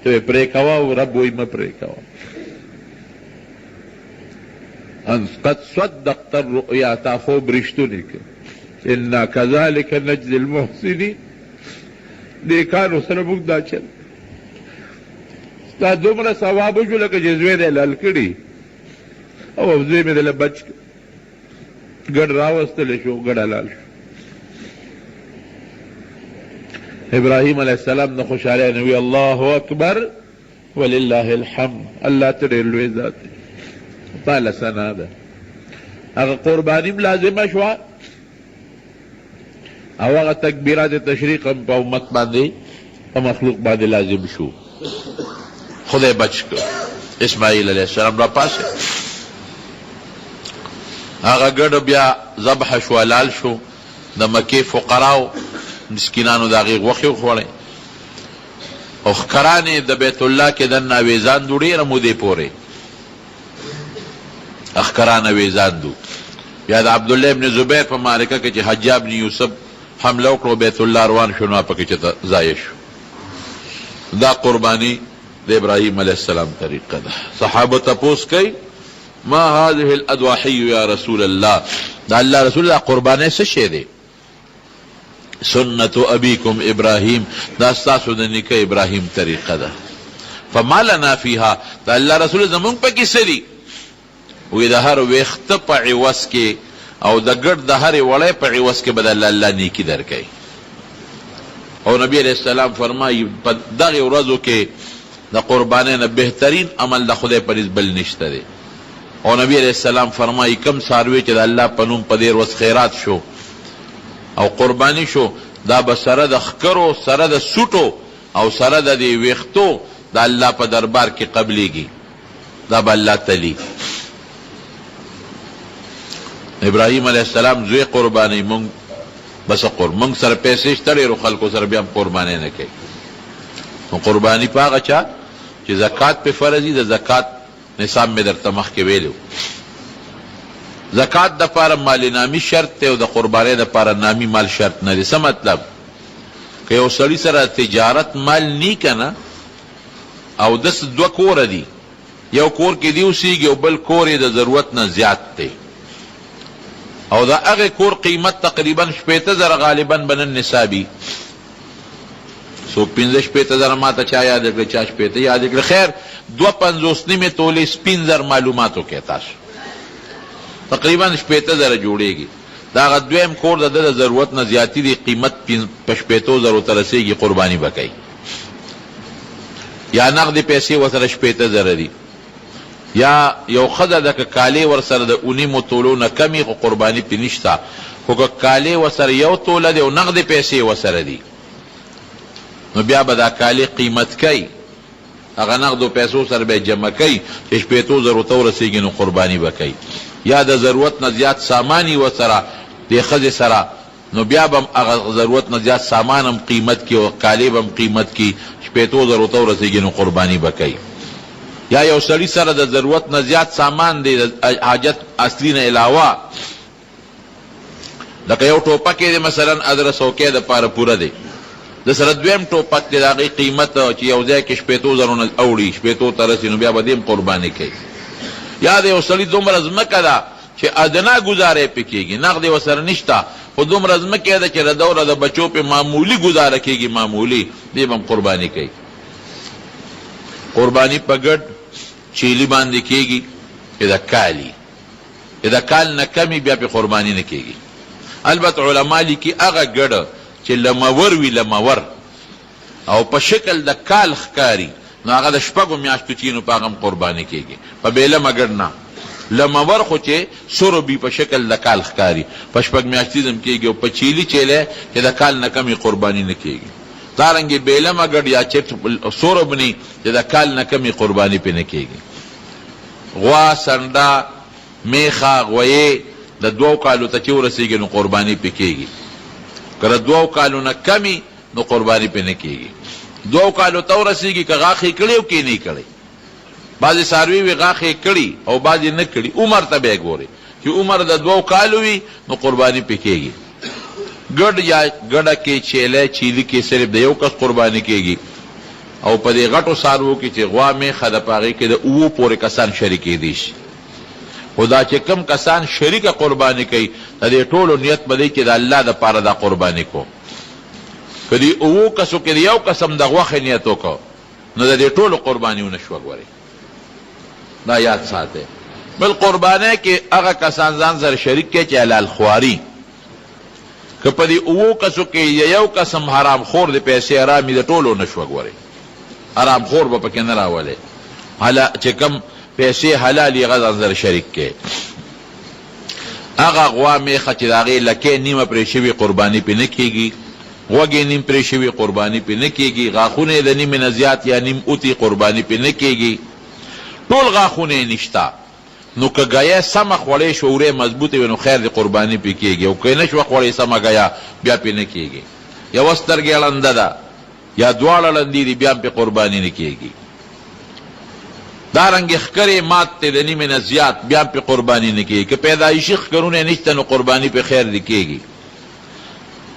ته یې پرې کوه او رب وی مه پرې کوه. قد صدقت الرؤیا، تا خوب رښتونی کړ. انا کذلک نجزي المحسنین، نیکانو سره موږ دا چل. دا دومره ثواب وشو لکه چې زوی دی لال کړي او زوی مې دله بچ ګډ راوستلی شو ګډه لال شو. ابراهیم علیه السلام د خوشحالۍ نه وی الله اکبر ولله الحمد. الله ته ډېر لوی ذات دی، تاله ثنا ده. هغه قرباني م لازمه شوه او هغه تکبیرات تشریق هم په امت باندې په مخلوق باندې لازم شو. خدای بچ کړ. اسماعیل علیه السلام را پاسه هغه ګډ بیا ذبح شو، حلال شو. د مکې فقراو مسکینانو د هغې غوښې وخوړې او ښکرانې د بیت الله کې دننه اویزاندو ډېره مودې پورې ښکران اویزاندو. بیا د عبدالله ابن زبیر په معرکه کې چې حجاج بن یوسف حمله وکړو بیت الله روان شو نو پکې چې ضایع شو. دا قرباني د ابراهیم علیه السلام طریقه ده. صحابه تپوس کوي ما هذه الاضاحی یا رسول الله، دا الله رسول الله قرباني څه شی دی؟ سنت ابیکم ابراهیم، دا ستاسو د نیکه ابراهیم طریقه ده. فما لنا فیها، دا الله رسول زمونږ پکې څه دي؟ وی د هر ویښته په عوض کې او د ګډ د هرې وړۍ په عوض کې به د الله نیکي درکوي. او نبی علیہ السلام فرمایي په دغې ورځو کې د قربانۍ نه بهترین عمل د خدای په نزد بل نشته دی. او نبی علیہ السلام فرمایي کم څاروي چې د الله په نوم په دې ورځ خیرات شو او قربانی شو، دا به سره د ښکرو، سره د سوټو او سره د دې ویښتو د الله په دربار کې قبلیږي. دا به الله تلی. ابراهیم علیه السلام زوی قربانی مونږ بس مونږ سره پیسې شته ډېرو خلکو سره بیا هم قربانۍ نه کوي. نو قرباني په هغه چا چې زکات پې فرض وي. د زکات نصاب مې درته مخکې ویلو. زکات د پاره مال نامی شرط دی او د قربانۍ د پاره نامی مال شرط نه دی. څه مطلب؟ که یو سړي سره تجارت مال نی کنه او دس دوه کوره دي، یو کور کې دی اوسېږي او بل کور یې د ضرورت نه زیات دی او د هغې کور قیمت تقریبا 80,000 غالبا بنن نصابي. څوک 50,000 ماته چا یاد کړه، چا 80 یاد کړه. خیر 2.50 نیمې تولې سپین زر معلوماتو کې تاسو تقریبا 80,000 جوړېږي. دا هغه دویم کور د ده د ضرورت نه زیاتي دی، قیمت په 80,000 ته رسېږي، قرباني به کوي. یا نغدې پیسې ورسره 80,000 دي، یا یو ښځه ده که کالې ورسره د 9 تولو نه کمې خو قرباني پې نشته، خو که کالې ورسره 1 توله دی او نغدې پیسې ورسره دي نو بیا به دا کالې قیمت کوي، هغه نغدو پیسو سره به یې جمع کوي چې 80,000 ته ورسېږي نو قرباني به کوي. یا د ضرورت نه زیات سامان یې ورسره دې ښځې سره نو بیا به هم هغه ضرورت نه زیات سامان هم قیمت کي او کالې به هم قیمت کي 80,000 ته ورسېږي نو قرباني به کوي. یا یو سړي سره د ضرورت نه زیات سامان دی د حاجت اصلي نه علاوه، لکه یو ټوپک یې مثلا ادره 100 د پاره پوره دی، د سره دویم ټوپک دی د هغې قیمت چې یو ځای کې 80,000 نه اوړي 80 ته رسي نو بیا به دې هم قرباني کوي. یا د یو سړي دومره ځمکه ده چې ادنا ګزاره پې کېږي، نغدې ورسره نشته، خو دومره ځمکه ده چې د دوره د بچو پې معمولي ګزاره کېږي، معمولي، دې به هم قرباني کوي. قرباني په ګډ چیلي باندې کېږي چې د کالي، چې د کال نه کمې بیا پې قرباني نه کېږي. البته علما لیکي هغه ګډه چې لمور وي، لمور او په شکل د کال ښکاري نو هغه د 6 میاشتو چې نو په هغه هم قرباني کېږي. په بېلمه ګډ نه، لمور خو چې سروبي په شکل د کال ښکاري په 6 میاشتې هم کېږي او په چیلي چیلی چې د کال نه کمې قرباني نه کېږي. دارنګې بېلمه ګډ یا چېرته سورب نی چې د کال نه کمې قرباني پې نه کېږي. غوا، سنډه، میخه، غویې د 2 کالو ته چې ورسېږي نو قرباني پې کېږي. که د 2 کالو نه کمې نو قرباني پې نه کېږي. 2 کالو ته ورسېږي که غاښې کړي او که نه کړی. بعضې څاروي وي غاښې کړي او بعضې نه کړي، عمر ته بیا ګورې چې عمر د 2 کالو وي نو قرباني پې کېږي. ګډ یا ګډه کې چیلی چیلي کې صرف د یو کس قرباني کېږي او په دې غټو څاروو کې چې غوا میخه ده په هغې کې د 7 پورې کسان شریکېدی شي. خو دا چې کم کسان شریکه قرباني کوي د دې ټولو نیت به دی چې د الله دپاره دا قرباني کو. که دې 7 کسو کې د یو قسم د غوښې نیت وکړو نو د دې ټولو قربانیونه شوه. ګورئ دا یاد ساتئ. بل قربانۍ کې هغه کسان ځان سره شریک کې چې حلال خواري، که په دې اوو کسو کې یو قسم حرام خور د پیسې حرامي د ټولو نه شوه. ګورئ حرام خور به پکې نه راولئ، چې کم پیسې حلال یې هغه ځان سره شریک کې. هغه غوا میخه چې د هغې لکې نیمه پرې شوي قرباني پې نه کېږي، غوږې نیم پرې شوي قرباني پې نه کېږي، غاښونه یې د نیمې نه زیات یا نیم اوتي قرباني پې نه کېږي، ټول غاښونه یې نشته. نو که ګیه سمه خوړې شورې مضبوطې وي نو خیر د قرباني پې کېږي، او که نه شوه خوړې سمه ګیه بیا پې نه کېږي. یوه سترګې ړنده ده یا دواړه ړندې دي بیا هم پې قرباني نه کېږي. دارنګې ښکرې مات دی د نیمې نه زیات بیا هم پې قرباني نه کېږي. که پیدایشي ښکرونه نشته نو قرباني پې خیر دې کېږي.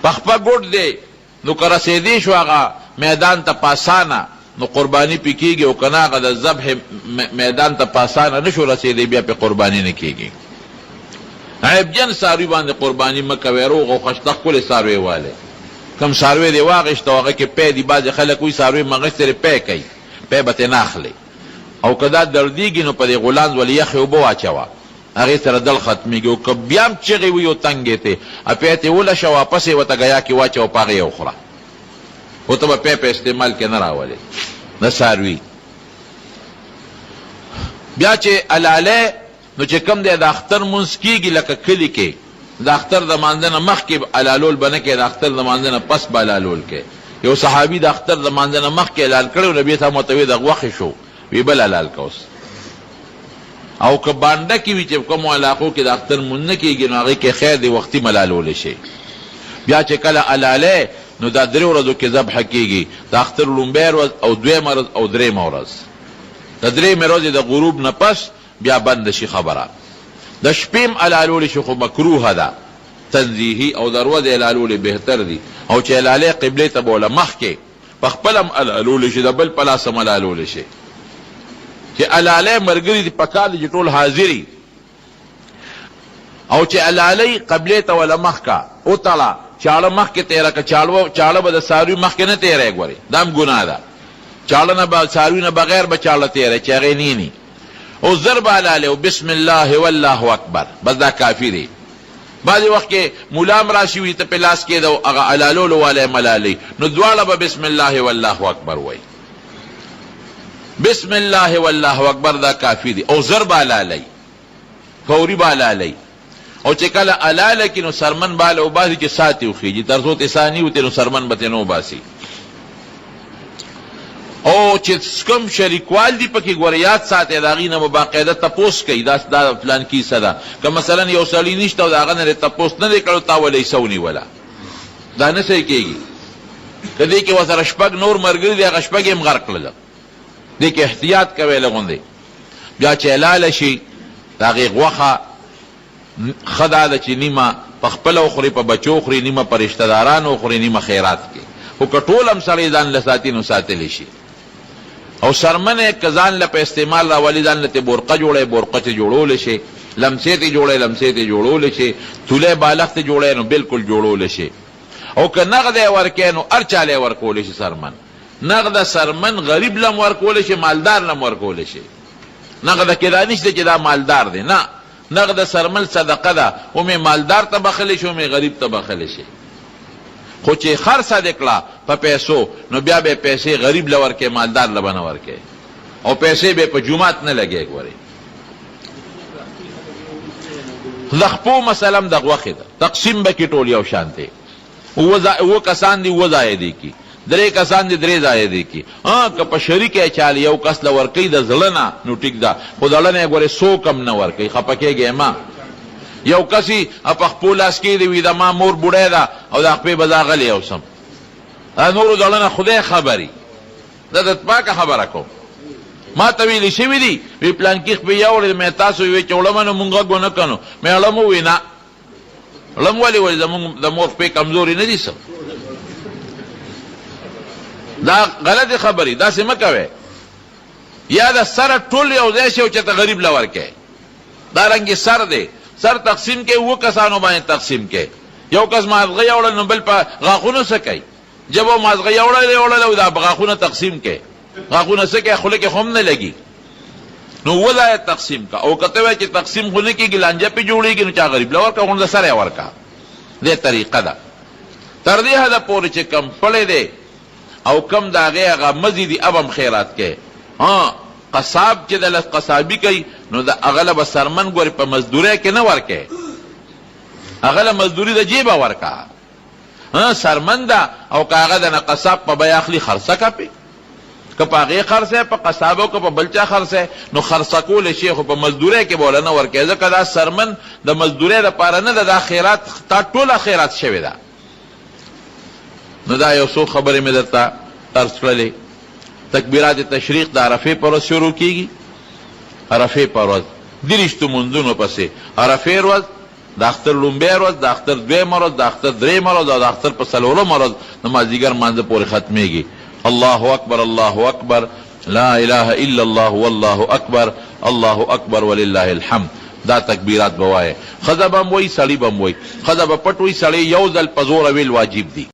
پخپه ګوټ دی نو که رسېدی شو هغه میدان ته پاسانه نو قرباني پې کېږي، او که نه هغه د ذبح میدان ته پاسانه نه شو رسېدی بیا پې قرباني نه کېږي. عیبجن څاروي باندې قرباني مه کوئ، روغ او خشته ښکلې څاروی والئ. کم څاروی دې واغېشته او هغه کې پی دي، بعضې خلک وایي څاروی مغشتې پی کوي، پی به ترې نه اخلئ. او که دا دردېږي نو په دې غولانځ ولې یخې اوبه واچوه، هغې سره دل ختمېږي. او که بیا هم چغې وي او تنګې ته پی ترې ولشه واپس یې ورته ګیا کې واچوه په هغې یې وخوره، خو ته به پی په استعمال کې نه راولې د څاروي. بیا چې حلالی نو چې کوم دی د اختر مونځ کېږي لکه کلي کې د اختر د مانځه نه مخکې حلالول به نه کوې، د اختر د مانځه نه پس به حلالول کوې. یو صحابي د اختر د مانځه نه مخکې حلال کړی و، نبي صاحب ورته ویې د غوښې شو، وی بل حلال که اوس. او که بانډه کې وي چې کومو علاقو کې د اختر مونځ نه کېږي نو هغې کې خیر دی وختي ملالولی شي. بیا چې کله حلالی نو دا 3 ورځو کې ذبح کېږي، د اختر لومبۍ ورځ او 2مه ورځ او 3مه ورځ. د 3مې ورځې د غروب نه پس بیا بند شي خبره. د شپې حلالولی شي خو مکروهه ده تنزیهي، او د ورځې حلالولی بهتر دي. او چې حلالی قبلې ته به وله مخکې په خپله هم حلالولی شي، د بل په لاس هم حلالولی شي. چې حلالی ملګري دي پکار دي چې ټول حاضري، او چې حلالی قبلې ته وله مخکه وتړه، چاړه مخکې تېره که چاړه به د څاروي مخکې نه تېری. ګورئ دا هم ګناه ده، چاړه نه به څاروي نه بغیر به چاړه تېری چې هغې نینی. او زر به حلالی او بسم الله والله اکبر، بس دا کافي دی. بعضې وخت کې مولام راشي وي ته پې لاس کېده او هغه حلالولو والی ملالۍ، نو دواړه به بسم الله والله اکبر وایي. بسم الله والله اکبر دا کافی دی. او زر به حلالی، فوري به حلالی. او چې کله حلاله کړي نو سرمن باله وباسي چې ساعت یې وخېږي، تر څو تساني وتې نو سرمن به ترې نه وباسي. او چې کوم شریکوال دي پکې ګوره یاد ساتئ، د هغې نه به باقاعده تپوس کوي دا فلان کیسه ده. که مثلا یو سړي نشته او د هغه نه دې تپوس نه دی کړی تا ولې حصه ونیوله، دا نه صحیح کېږي. که دې کې ورسره 6 نور ملګري دي هغه 6 یې هم غرق کړله، دې کې احتیاط کوئ لغوندې. بیا چې حلاله شي د هغې غوښه ښه دا ده چې نیمه په خپله وخوري، په بچو وخوري، نیمه په رشته دارانو وخوري، نیمه خیرات کې. خو که ټول هم سړی ځان له ساتي نو ساتلی شي. او سرمن یې که ځان له په استعمال راولي، ځان له ترې بورقه جوړی، بورقه ترې جوړولی شي، لمسې ترې جوړی، لمسې ترې جوړولی شي، تولی بالغ ترې جوړی نو بلکل جوړولی شي. او که نغد یې ورکوي نو هر چا له یې ورکولی شي سرمن. نغده سرمن غریب لم ورکولی شي، مالدار لم ورکولی شي. نغده کې دا نشته چې دا مالدار دی، نه، نغده سرمن صدقه ده، اومې مالدار ته بخلی شي، اومې غریب ته بخلی شي. خو چې خرڅه دې کړه په پیسو نو بیا به پیسې غریب له ورکوې، مالدار له به نه ورکوې، او پیسې به په جومات نه لګې. ګورئ د خپو مسله هم د غوښې ده، تقسیم به کې ټول یو شان دی. 7 کسان دي 7 ځایه دی کی، 3 کسان دي 3 ځایه دی کی. که په شریک یې چاله یو کس له ورکوي د زړه نه نو ټیک ده، خو د زړه نه یې ګورې 100 کم نه ورکوي، خفه کېږې ما. یو کسی په خپو لاس کې دی وي د ما مور بوډۍ ده او د خپې به دا غلی اوسم، نورو زړه نه خدای خبري، دا د پاکه خبره کوم. ما ته ویلي شوي دي وی پلانکي خپې یوړې، مې تاسو ویې چې وړمه نو مونږ غږ ونه کړو، مې اړم ووی نه. اړم ولې وایي زمونږ د مور خپې کمزوري نه دي څه؟ دا غلطې خبرې داسې مه کوئ. یا د سره ټول یو ځای شي او چې ته غریب له ورکوې. دارنګې سر دی، سر تقسیم کې 7 کسانو باندې تقسیم کې. یو کس مازغه یوړل نو بل په غاښونو څه کوي، جب و مازغه یوړل او دا غاښونه تقسیم کې غاښونه څه کوي خوله کې خو هم نه لګي نو ولایت تقسیم کا او کته وای چې تقسیم خو نه کېږي لانجه پې جوړېږي نو چا غریب له ورکړه غونډه سره یې ورکړه دې طریقه ده تر دې حده پورې چې کم پړی دی او کم د هغې هغه مزي دي اب هم خیرات کوي قصاب چې د قصابي کوي نو د هغه له به سرمن ګورې په مزدورۍ کې نه ورکوي هغه له مزدوري د جیبه ورکه سرمن ده او که هغه د نه قصاب په بیه اخلي خرڅه که پې که په هغې خرڅی په قصابو که په بل چا خرڅی نو خرڅه کولی شي خو په مزدورۍ کې به وله نه ورکوي ځکه دا سرمن د مزدورۍ دپاره نه ده دا خیرات تا ټوله خیرات شوې ده نو دا یو څو خبرې مې درته عرض کړلې تکبیرات تشریق د عرفې په ورځ شروع کېږي عرفې په ورځ دېرشتو مونځونو پسې عرفې ورځ د اختر لومبۍ ورځ د اختر دویمه ورځ د اختر درېیمه ورځ او د اختر په څلورمه ورځ د مازدیګر مانځه پورې ختمېږي الله اکبر الله اکبر لا اله الا الله والله اکبر الله اکبر ولله الحمد دا تکبیرات به وایې ښځه به هم وایي سړي به هم وایي ښځه به پټ وایي سړی یو ځل په زوره ویل واجب دي